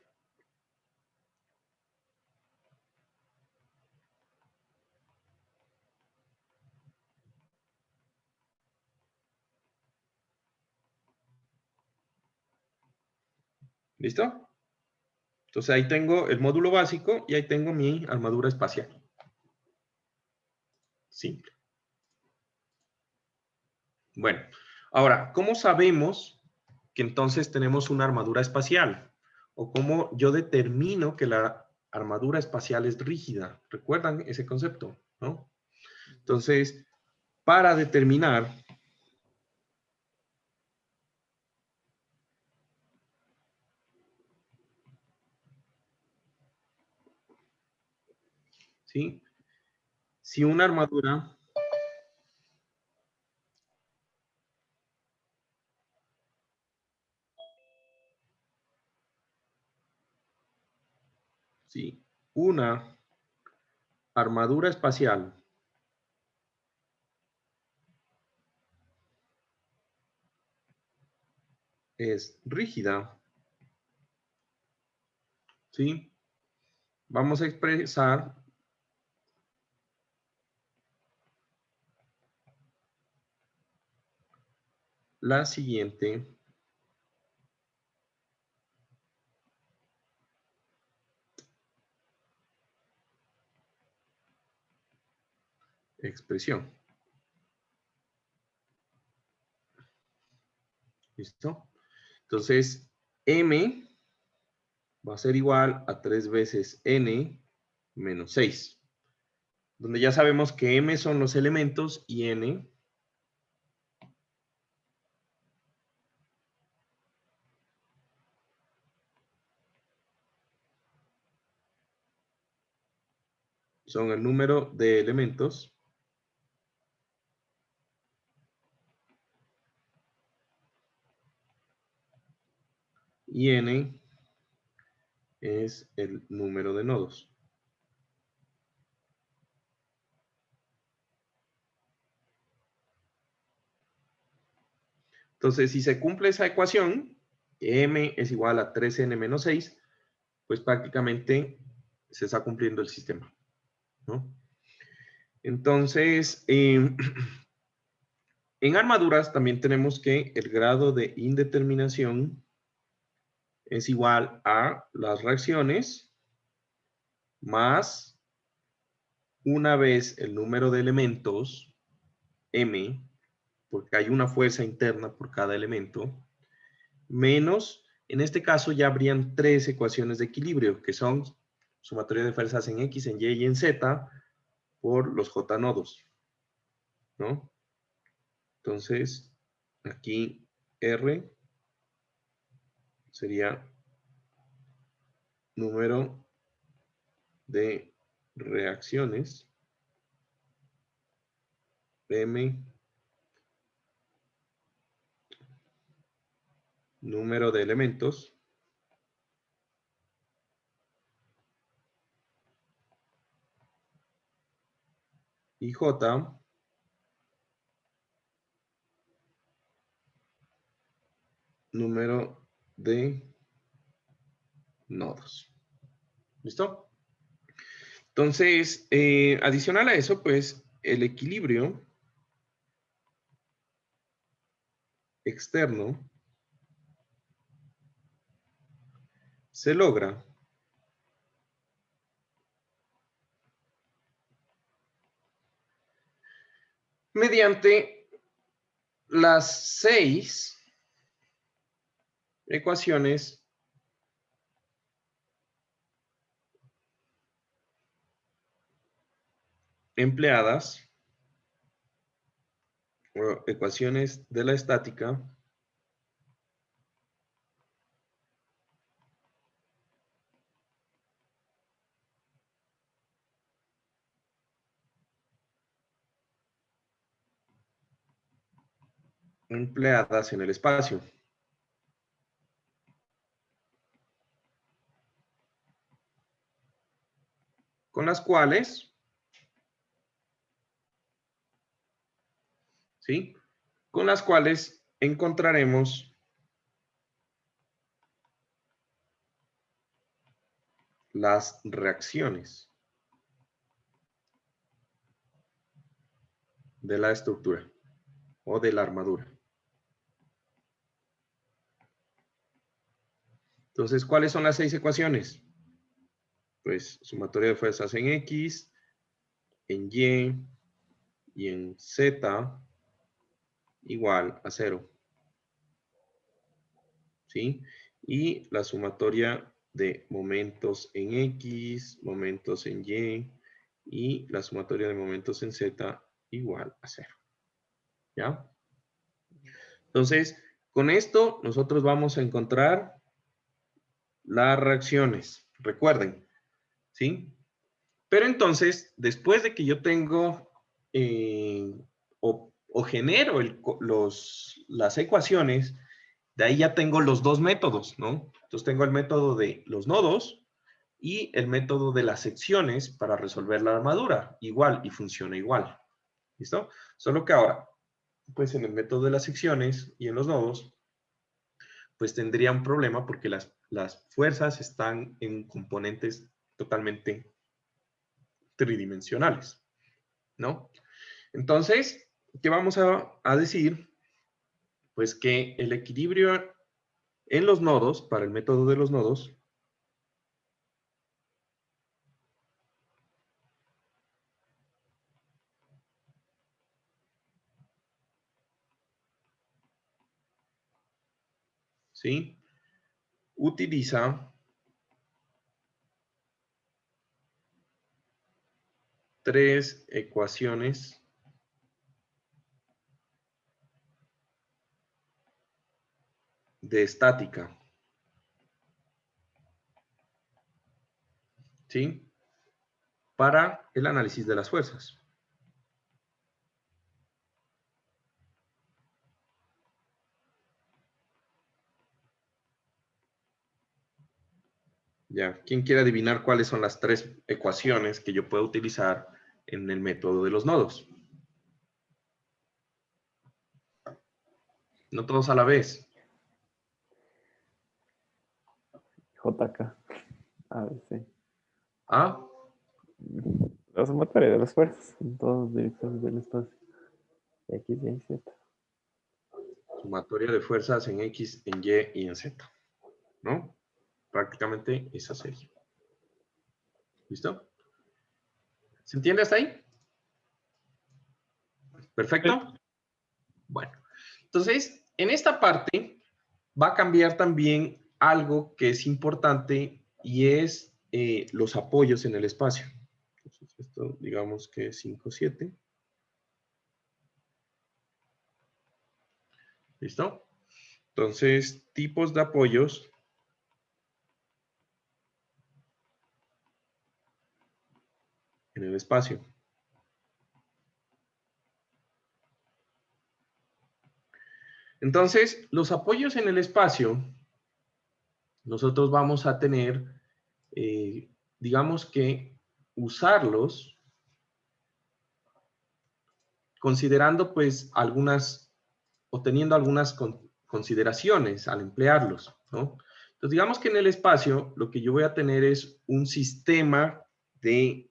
¿Listo? Entonces ahí tengo el módulo básico y ahí tengo mi armadura espacial. Simple. Bueno, ahora, ¿cómo sabemos que entonces tenemos una armadura espacial? ¿O cómo yo determino que la armadura espacial es rígida? ¿Recuerdan ese concepto? ¿No? Entonces, para determinar ¿sí? Si una armadura ¿sí? Una armadura espacial es rígida, ¿sí? Vamos a expresar la siguiente expresión. ¿Listo? Entonces, M va a ser igual a 3 veces N menos 6. Donde ya sabemos que M son los elementos y N son el número de elementos y N es el número de nodos. Entonces, si se cumple esa ecuación, que M es igual a 3N menos 6, pues prácticamente se está cumpliendo el sistema, ¿no? Entonces, en armaduras también tenemos que el grado de indeterminación es igual a las reacciones más una vez el número de elementos, M, porque hay una fuerza interna por cada elemento, menos, en este caso ya habrían 3 ecuaciones de equilibrio, que son sumatoria de fuerzas en X, en Y y en Z, por los J nodos, ¿no? Entonces, aquí R sería número de reacciones, M, número de elementos, y J, número de nodos. ¿Listo? Entonces, adicional a eso, pues, el equilibrio externo se logra mediante las 6 ecuaciones empleadas, o ecuaciones de la estática, empleadas en el espacio. Con las cuales, ¿sí? Con las cuales encontraremos las reacciones de la estructura o de la armadura. Entonces, ¿cuáles son las 6 ecuaciones? Pues sumatoria de fuerzas en X, en y en Z igual a 0. ¿Sí? Y la sumatoria de momentos en X, momentos en y la sumatoria de momentos en Z igual a 0. ¿Ya? Entonces, con esto nosotros vamos a encontrar las reacciones. Recuerden, ¿sí? Pero entonces, después de que yo tengo o genero las ecuaciones, de ahí ya tengo los dos métodos, ¿no? Entonces tengo el método de los nodos y el método de las secciones para resolver la armadura. Igual y funciona igual. ¿Listo? Solo que ahora, pues en el método de las secciones y en los nodos, pues tendría un problema porque las fuerzas están en componentes totalmente tridimensionales, ¿no? Entonces, ¿qué vamos a decir? Pues que el equilibrio en los nodos, para el método de los nodos, ¿sí? Utiliza 3 ecuaciones de estática, ¿sí? Para el análisis de las fuerzas. Ya, ¿quién quiere adivinar cuáles son las 3 ecuaciones que yo puedo utilizar en el método de los nodos? No todos a la vez. JK. A ver, sí. ¿Ah? La sumatoria de las fuerzas en todas direcciones del espacio. X, Y y Z. Sumatoria de fuerzas en X, en Y y en Z. ¿No? Prácticamente esa serie. ¿Listo? ¿Se entiende hasta ahí? ¿Perfecto? Bueno, entonces, en esta parte va a cambiar también algo que es importante y es los apoyos en el espacio. Entonces, esto digamos que es 5, 7. ¿Listo? Entonces, tipos de apoyos. En el espacio. Entonces, los apoyos en el espacio, nosotros vamos a tener, digamos que, usarlos considerando pues algunas, o teniendo algunas consideraciones al emplearlos, ¿no? Entonces, digamos que en el espacio lo que yo voy a tener es un sistema de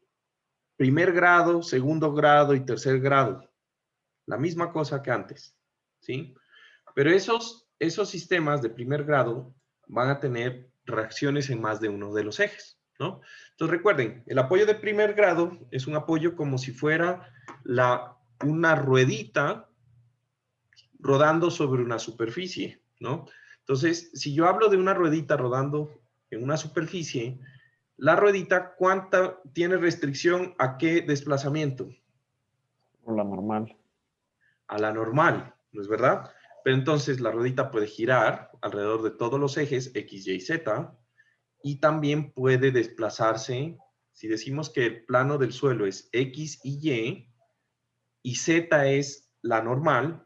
primer grado, segundo grado y tercer grado. La misma cosa que antes, ¿sí? Pero esos sistemas de primer grado van a tener reacciones en más de uno de los ejes, ¿no? Entonces recuerden, el apoyo de primer grado es un apoyo como si fuera una ruedita rodando sobre una superficie, ¿no? Entonces, si yo hablo de una ruedita rodando en una superficie, la ruedita, ¿cuánta tiene restricción a qué desplazamiento? O la normal. A la normal, ¿no es verdad? Pero entonces la ruedita puede girar alrededor de todos los ejes X, Y, Z y también puede desplazarse, si decimos que el plano del suelo es X y Z es la normal,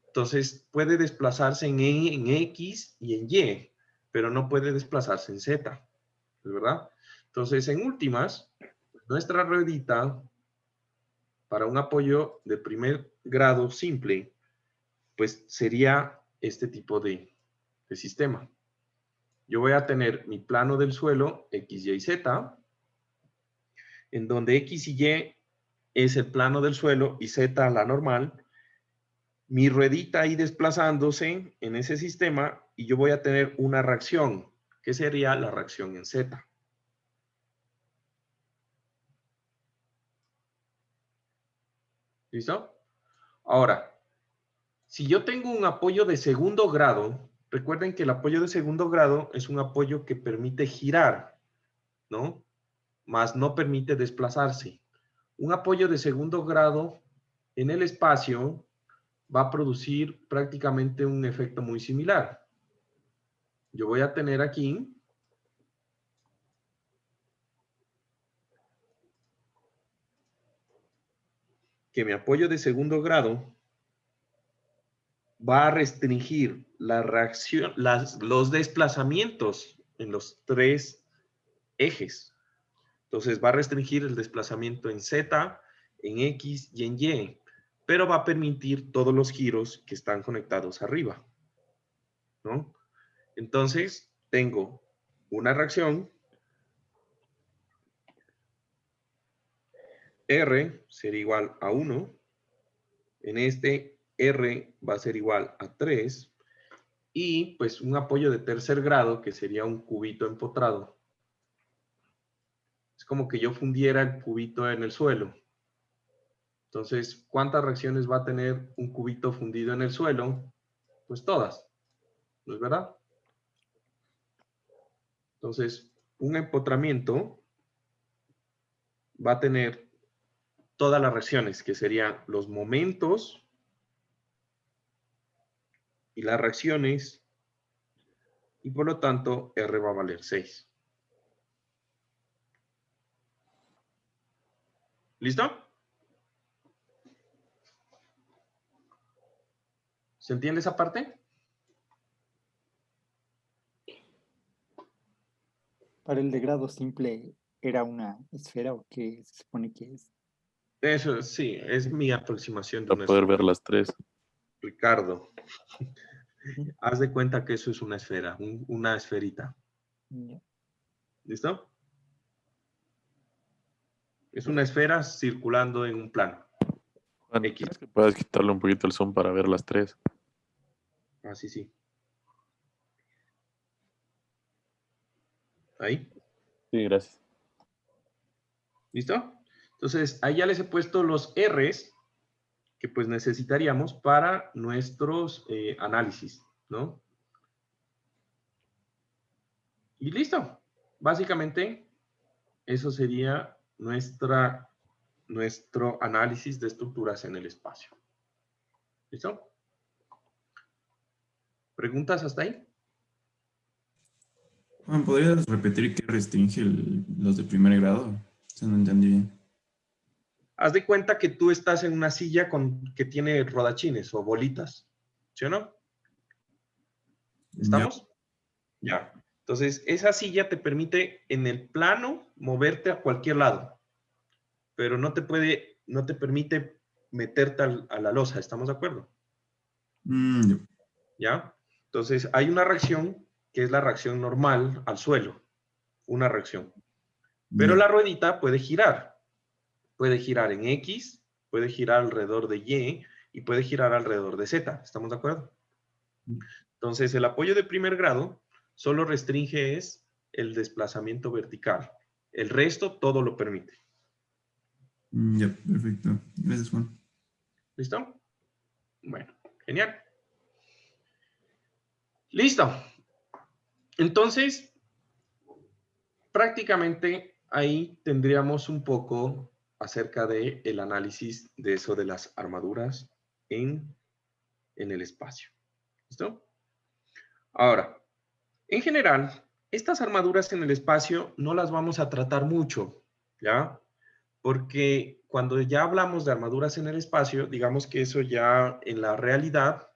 entonces puede desplazarse en X y en Y, pero no puede desplazarse en Z, ¿es verdad? Entonces, en últimas, nuestra ruedita para un apoyo de primer grado simple, pues sería este tipo de sistema. Yo voy a tener mi plano del suelo X, Y, Z, en donde X y Y es el plano del suelo y Z la normal. Mi ruedita ahí desplazándose en ese sistema y yo voy a tener una reacción, que sería la reacción en Z. ¿Listo? Ahora, si yo tengo un apoyo de segundo grado, recuerden que el apoyo de segundo grado es un apoyo que permite girar, ¿no? Más no permite desplazarse. Un apoyo de segundo grado en el espacio va a producir prácticamente un efecto muy similar. Yo voy a tener aquí que mi apoyo de segundo grado va a restringir la reacción, los desplazamientos en los tres ejes. Entonces va a restringir el desplazamiento en Z, en X y en Y, pero va a permitir todos los giros que están conectados arriba, ¿no? Entonces tengo una reacción, R será igual a 1, en este R va a ser igual a 3, y pues un apoyo de tercer grado, que sería un cubito empotrado. Es como que yo fundiera el cubito en el suelo. Entonces, ¿cuántas reacciones va a tener un cubito fundido en el suelo? Pues todas, ¿no es verdad? Entonces, un empotramiento va a tener todas las reacciones, que serían los momentos y las reacciones, y por lo tanto, R va a valer 6. ¿Listo? ¿Se entiende esa parte? Para el de grado simple, ¿era una esfera o qué se supone que es? Eso sí, es mi aproximación de Para una poder esfera. ver las tres. Ricardo, haz de cuenta que eso es una esfera, una esferita. Ya. ¿Listo? Es una esfera circulando en un plano. Juan, X. ¿crees que puedas quitarle un poquito el zoom para ver las tres? Así sí. Ahí. Sí, gracias. ¿Listo? Entonces, ahí ya les he puesto los R's que pues necesitaríamos para nuestros análisis, ¿no? Y listo. Básicamente, eso sería nuestro análisis de estructuras en el espacio. ¿Listo? ¿Preguntas hasta ahí? Juan, ¿podrías repetir qué restringe los de primer grado? O sea, no entendí bien. Haz de cuenta que tú estás en una silla que tiene rodachines o bolitas, ¿sí o no? ¿Estamos? Ya. Entonces, esa silla te permite en el plano moverte a cualquier lado, pero no te permite meterte a la losa, ¿estamos de acuerdo? Ya. ¿Ya? Entonces, hay una reacción que es la reacción normal al suelo, una reacción. Pero Ya. la ruedita puede girar en X, puede girar alrededor de Y puede girar alrededor de Z, ¿estamos de acuerdo? Entonces, el apoyo de primer grado solo restringe es el desplazamiento vertical. El resto todo lo permite. Ya, perfecto. Gracias, Juan. ¿Listo? Bueno, genial. Listo. Entonces, prácticamente ahí tendríamos un poco acerca del análisis de eso de las armaduras en el espacio. ¿Listo? Ahora, en general, estas armaduras en el espacio no las vamos a tratar mucho, ¿ya? Porque cuando ya hablamos de armaduras en el espacio, digamos que eso ya en la realidad,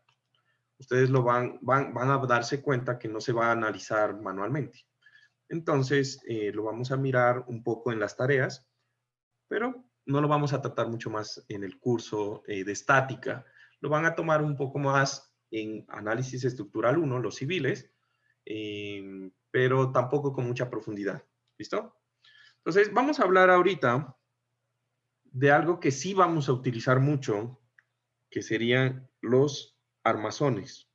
ustedes lo van a darse cuenta que no se va a analizar manualmente. Entonces, lo vamos a mirar un poco en las tareas, pero no lo vamos a tratar mucho más en el curso de estática. Lo van a tomar un poco más en análisis estructural 1, los civiles, pero tampoco con mucha profundidad. ¿Listo? Entonces, vamos a hablar ahorita de algo que sí vamos a utilizar mucho, que serían los armazones.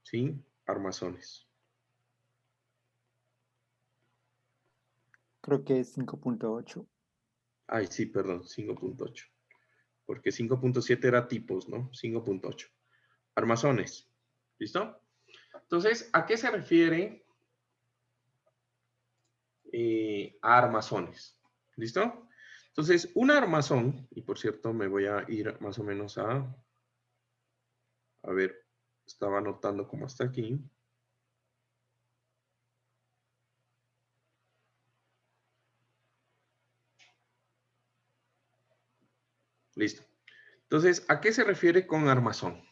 ¿Sí? Armazones. Creo que es 5.8. Ay, sí, perdón, 5.8. Porque 5.7 era tipos, ¿no? 5.8. Armazones. ¿Listo? Entonces, ¿a qué se refiere a armazones? ¿Listo? Entonces, un armazón, y por cierto, me voy a ir más o menos a ver, estaba anotando como hasta aquí. Listo. Entonces, ¿a qué se refiere con armazón?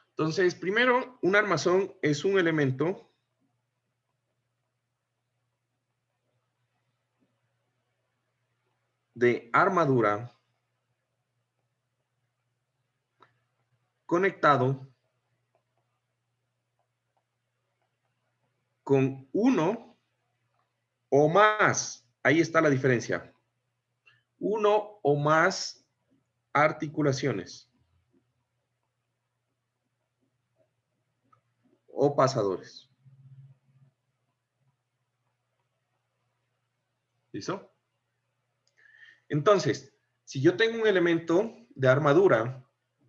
Entonces, primero, un armazón es un elemento de armadura conectado con uno o más, ahí está la diferencia, uno o más articulaciones o pasadores. ¿Listo? Entonces, si yo tengo un elemento de armadura,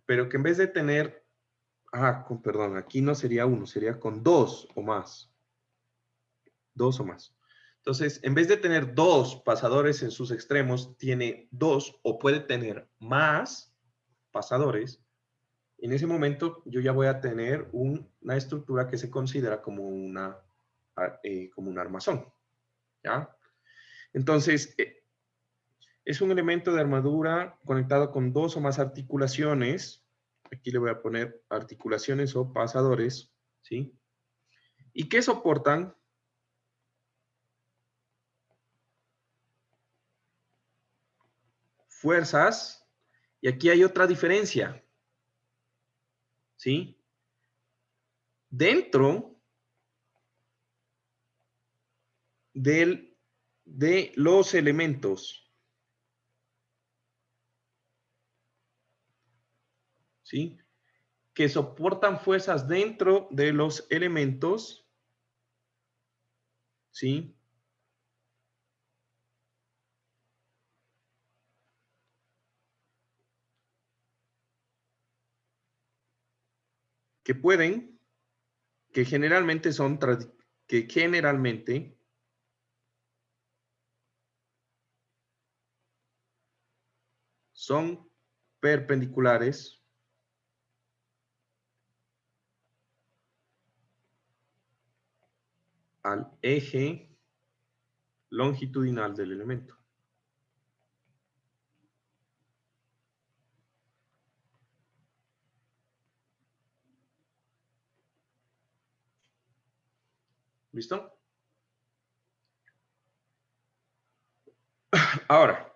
pero que en vez de tener, perdón, aquí no sería uno, sería con dos o más. Dos o más. Entonces, en vez de tener dos pasadores en sus extremos, tiene dos o puede tener más pasadores. En ese momento, yo ya voy a tener una estructura que se considera como un armazón. ¿Ya? Entonces, es un elemento de armadura conectado con dos o más articulaciones. Aquí le voy a poner articulaciones o pasadores. ¿Sí? ¿Y qué soportan? Fuerzas. Y aquí hay otra diferencia. ¿Sí? Dentro de los elementos, ¿sí? Que soportan fuerzas dentro de los elementos, ¿sí? que pueden, que generalmente son, que generalmente son perpendiculares al eje longitudinal del elemento. ¿Listo? Ahora,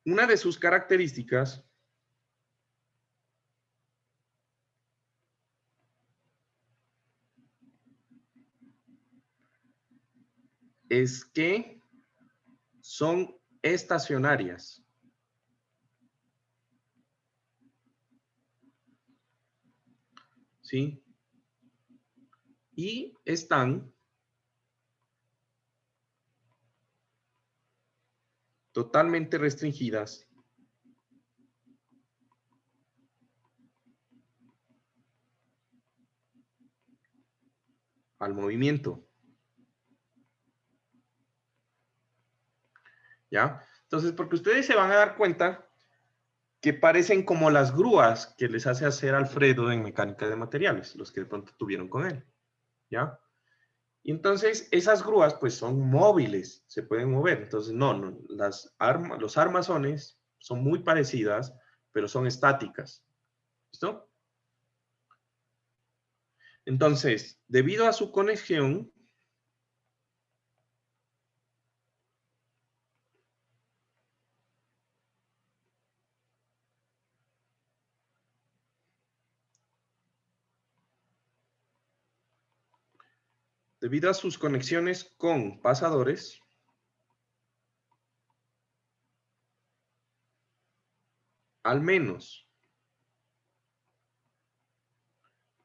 una de sus características es que son estacionarias. ¿Sí? Y están totalmente restringidas al movimiento. ¿Ya? Entonces, porque ustedes se van a dar cuenta que parecen como las grúas que les hace hacer Alfredo en mecánica de materiales, los que de pronto tuvieron con él. ¿Ya? Y entonces, esas grúas, pues, son móviles, se pueden mover. Entonces, no, los armazones son muy parecidas, pero son estáticas. ¿Listo? Entonces, debido a su conexión, debido a sus conexiones con pasadores, al menos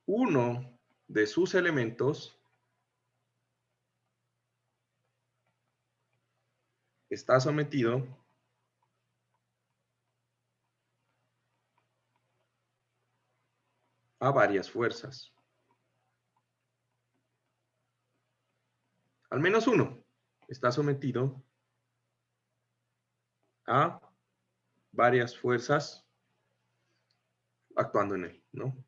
uno de sus elementos está sometido a varias fuerzas. Al menos uno está sometido a varias fuerzas actuando en él, ¿no?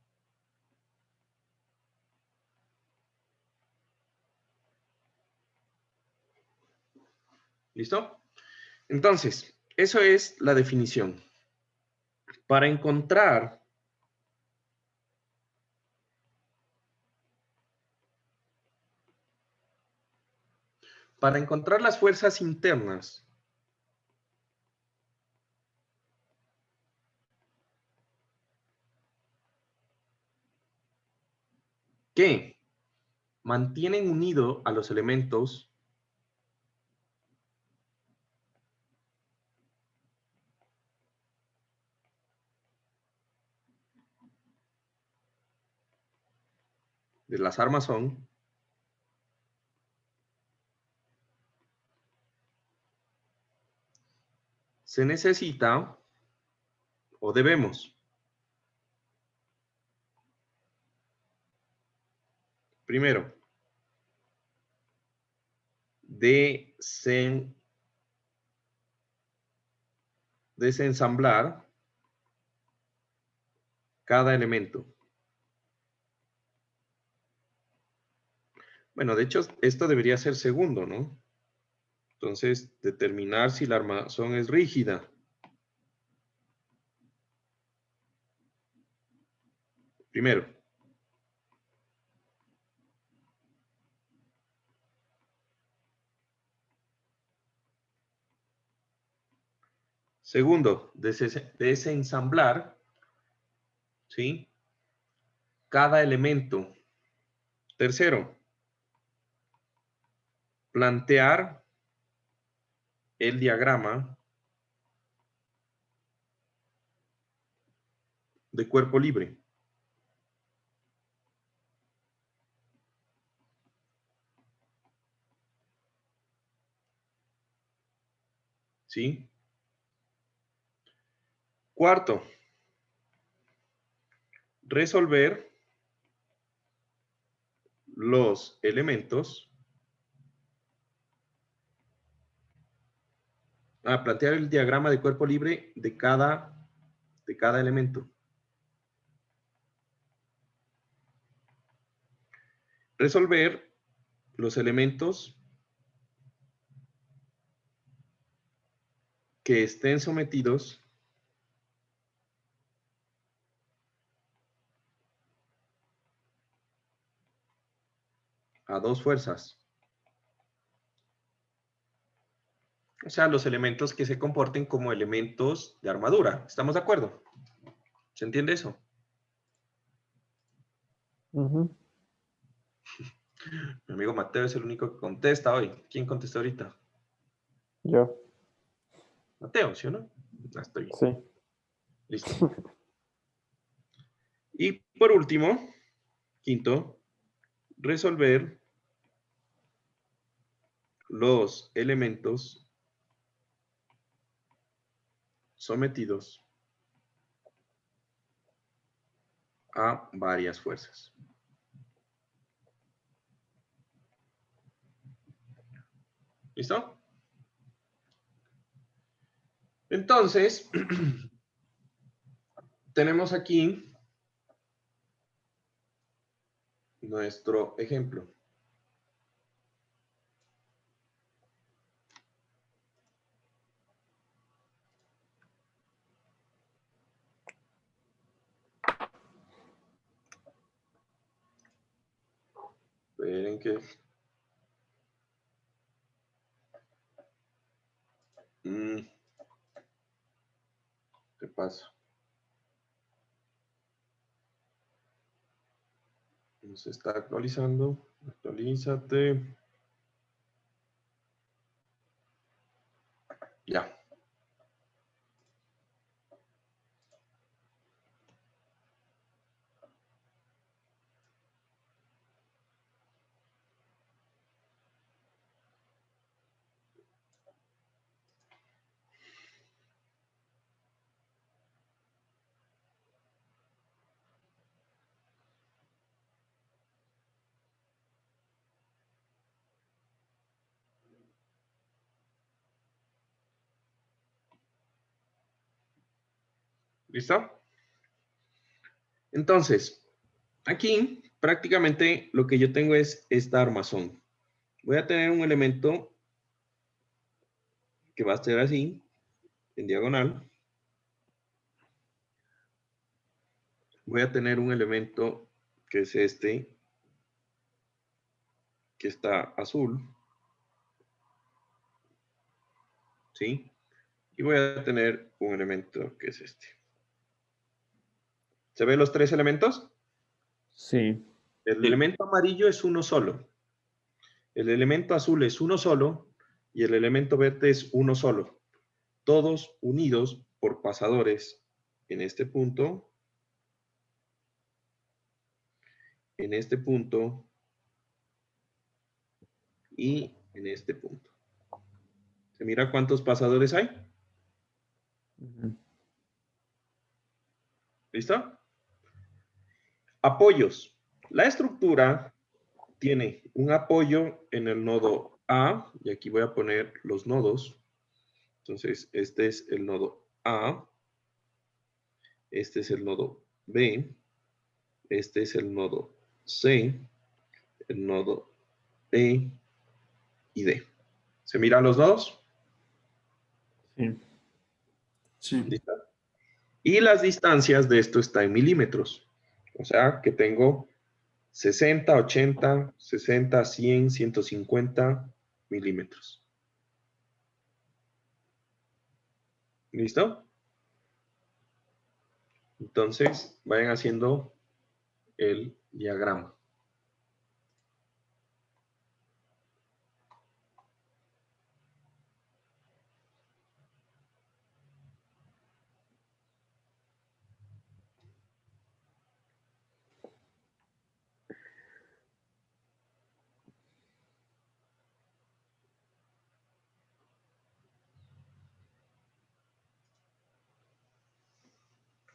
¿Listo? Entonces, eso es la definición. Para encontrar las fuerzas internas que mantienen unido a los elementos de las armazón, se necesita o debemos primero desensamblar cada elemento. Bueno, de hecho, esto debería ser segundo, ¿no? Entonces, determinar si la armazón es rígida. Primero. Segundo, desensamblar, ¿sí? Cada elemento. Tercero, plantear el diagrama de cuerpo libre. ¿Sí? Cuarto, resolver los elementos. Plantear el diagrama de cuerpo libre de cada elemento. Resolver los elementos que estén sometidos a dos fuerzas. O sea, los elementos que se comporten como elementos de armadura. ¿Estamos de acuerdo? ¿Se entiende eso? Ujú. Mi amigo Mateo es el único que contesta hoy. ¿Quién contestó ahorita? Yo, Mateo, ¿sí o no? Estoy bien. sí. Listo. Y por último, quinto, resolver los elementos sometidos a varias fuerzas. ¿Listo? Entonces, tenemos aquí nuestro ejemplo. Esperen que... ¿Qué pasa? Se está actualizando. Actualízate. Ya. ¿Listo? Entonces, aquí prácticamente lo que yo tengo es esta armazón. Voy a tener un elemento que va a ser así, en diagonal. Voy a tener un elemento que es este, que está azul. ¿Sí? Y voy a tener un elemento que es este. ¿Se ven los tres elementos? Sí. El elemento amarillo es uno solo. El elemento azul es uno solo. Y el elemento verde es uno solo. Todos unidos por pasadores en este punto, en este punto y en este punto. ¿Se mira cuántos pasadores hay? Ujú. ¿Listo? Apoyos. La estructura tiene un apoyo en el nodo A, y aquí voy a poner los nodos. Entonces, este es el nodo A, este es el nodo B, este es el nodo C, el nodo E y D. ¿Se miran los nodos? Sí. Sí. ¿Listo? Y las distancias de esto está en milímetros. O sea, que tengo 60, 80, 60, 100, 150 milímetros. ¿Listo? Entonces, vayan haciendo el diagrama.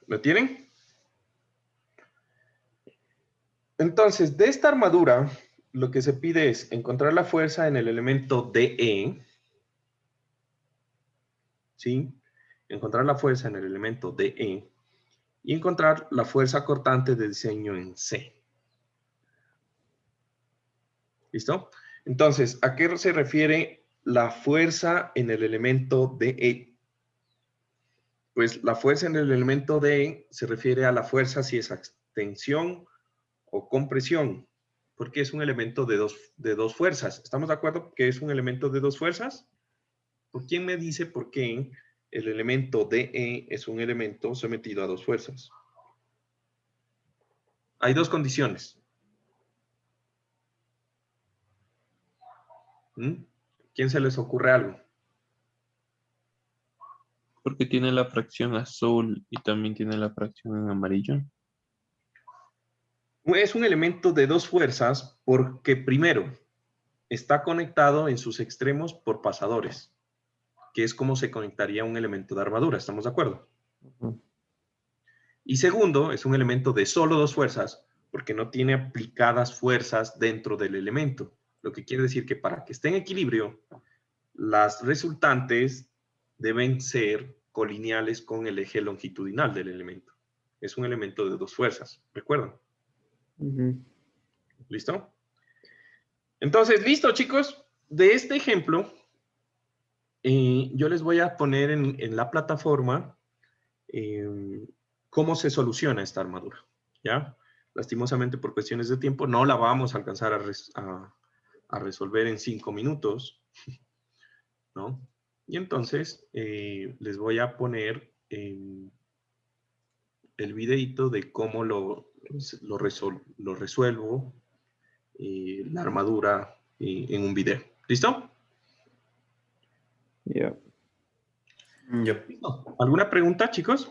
¿Lo tienen? Entonces, de esta armadura, lo que se pide es encontrar la fuerza en el elemento DE, ¿sí? Encontrar la fuerza en el elemento DE y encontrar la fuerza cortante de diseño en C. ¿Listo? Entonces, ¿a qué se refiere la fuerza en el elemento DE? Pues la fuerza en el elemento DE se refiere a la fuerza si es extensión o compresión, porque es un elemento de dos fuerzas. ¿Estamos de acuerdo que es un elemento de dos fuerzas? ¿Por quién me dice por qué el elemento DE es un elemento sometido a dos fuerzas? Hay dos condiciones. ¿Quién se les ocurre algo? Porque tiene la fracción azul y también tiene la fracción en amarillo. Es un elemento de dos fuerzas porque primero está conectado en sus extremos por pasadores, que es como se conectaría un elemento de armadura, ¿estamos de acuerdo? Y segundo, es un elemento de solo dos fuerzas porque no tiene aplicadas fuerzas dentro del elemento, lo que quiere decir que para que esté en equilibrio, las resultantes deben ser colineales con el eje longitudinal del elemento. Es un elemento de dos fuerzas, ¿recuerdan? ¿Listo? Entonces, listo, chicos. De este ejemplo, yo les voy a poner en la plataforma cómo se soluciona esta armadura, ¿ya? Lastimosamente, por cuestiones de tiempo, no la vamos a alcanzar a resolver en 5 minutos, ¿no? Y entonces, les voy a poner el videito de cómo lo resuelvo la armadura en un video. ¿Listo? ¿Alguna pregunta, chicos?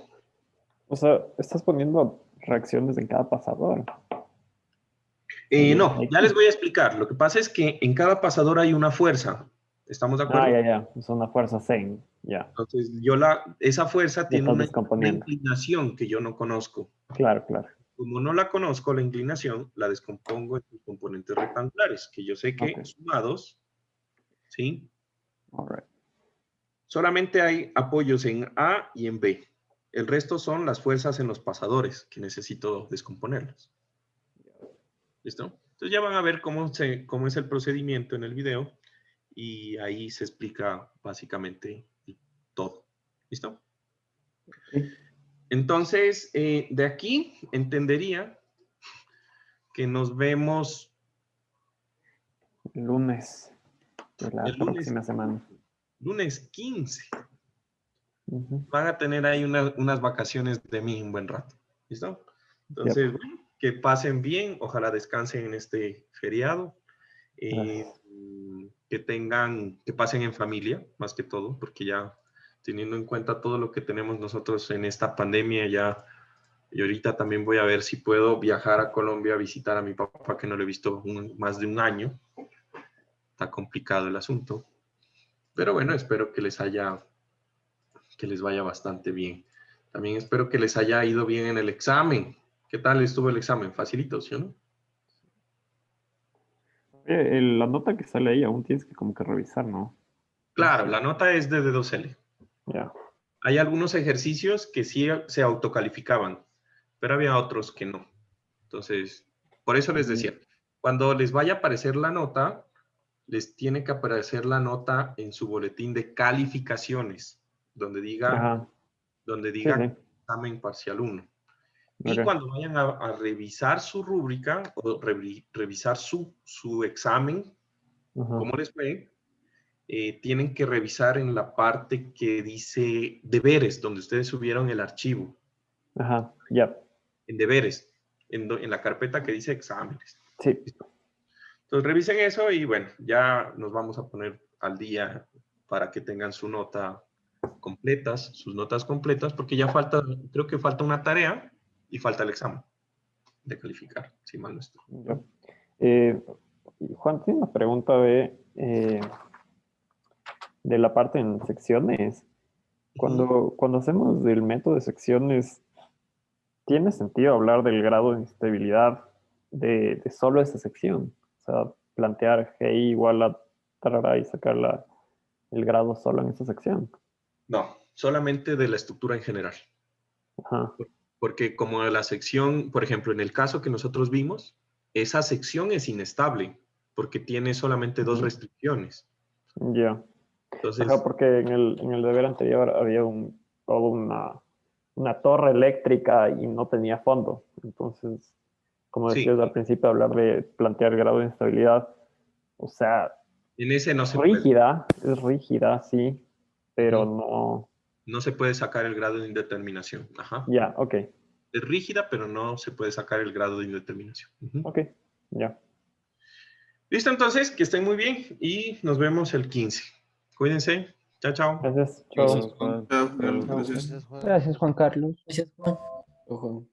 O sea, ¿estás poniendo reacciones en cada pasador? No, ya les voy a explicar. Lo que pasa es que en cada pasador hay una fuerza. ¿Estamos de acuerdo? Ya. Es una fuerza Zen, ya. Entonces, esa fuerza tiene una inclinación que yo no conozco. Claro. Como no la conozco, la inclinación, la descompongo en sus componentes rectangulares, que yo sé que sumados, ¿sí? Solamente hay apoyos en A y en B. El resto son las fuerzas en los pasadores, que necesito descomponerlas. ¿Listo? Entonces ya van a ver cómo es el procedimiento en el video y ahí se explica básicamente todo. ¿Listo? Sí. Entonces, de aquí entendería que nos vemos el lunes de la próxima semana. Lunes 15. Van a tener ahí unas vacaciones de mí un buen rato. ¿Listo? Entonces, bueno, que pasen bien. Ojalá descansen en este feriado. Que pasen en familia, más que todo, porque ya teniendo en cuenta todo lo que tenemos nosotros en esta pandemia, y ahorita también voy a ver si puedo viajar a Colombia a visitar a mi papá, que no lo he visto más de un año. Está complicado el asunto. Pero bueno, espero que les vaya bastante bien. También espero que les haya ido bien en el examen. ¿Qué tal estuvo el examen? Facilito, ¿sí o no? La nota que sale ahí aún tienes que como que revisar, ¿no? Claro, la nota es de D2L. Ya. Hay algunos ejercicios que sí se autocalificaban, pero había otros que no. Entonces, por eso les decía, cuando les vaya a aparecer la nota, les tiene que aparecer la nota en su boletín de calificaciones, donde diga examen parcial 1. Y cuando vayan a revisar su rúbrica o revisar su examen, ¿cómo les fue? Tienen que revisar en la parte que dice deberes, donde ustedes subieron el archivo. En deberes, en la carpeta que dice exámenes. Sí. Entonces revisen eso y bueno, ya nos vamos a poner al día para que tengan sus notas completas, porque ya creo que falta una tarea y falta el examen de calificar, si mal no estoy. Juan, tiene una pregunta de la parte en secciones. Cuando hacemos el método de secciones, ¿tiene sentido hablar del grado de inestabilidad de solo esa sección. O sea, plantear GI igual a tarara y sacar el grado solo en esa sección. No, solamente de la estructura en general. Ajá. Porque como la sección, por ejemplo, en el caso que nosotros vimos, esa sección es inestable porque tiene solamente dos restricciones. Ya. Entonces, Ajá, porque en el deber anterior había toda una torre eléctrica y no tenía fondo. Entonces, como sí, decías al principio, hablar de plantear grado de instabilidad, o sea, en ese no se puede. es rígida, sí, pero Ujú. no. No se puede sacar el grado de indeterminación. Ajá. Ya, ok, Es rígida, pero no se puede sacar el grado de indeterminación. Ujú. ok, ya. Listo, entonces, que estén muy bien y nos vemos el 15. Cuídense. Chao, chao. Gracias, Gracias, chao. Juan. Chao, Juan. Chao. Gracias. Gracias, Juan. Gracias, Juan Carlos. Gracias, Juan. Chao, Juan.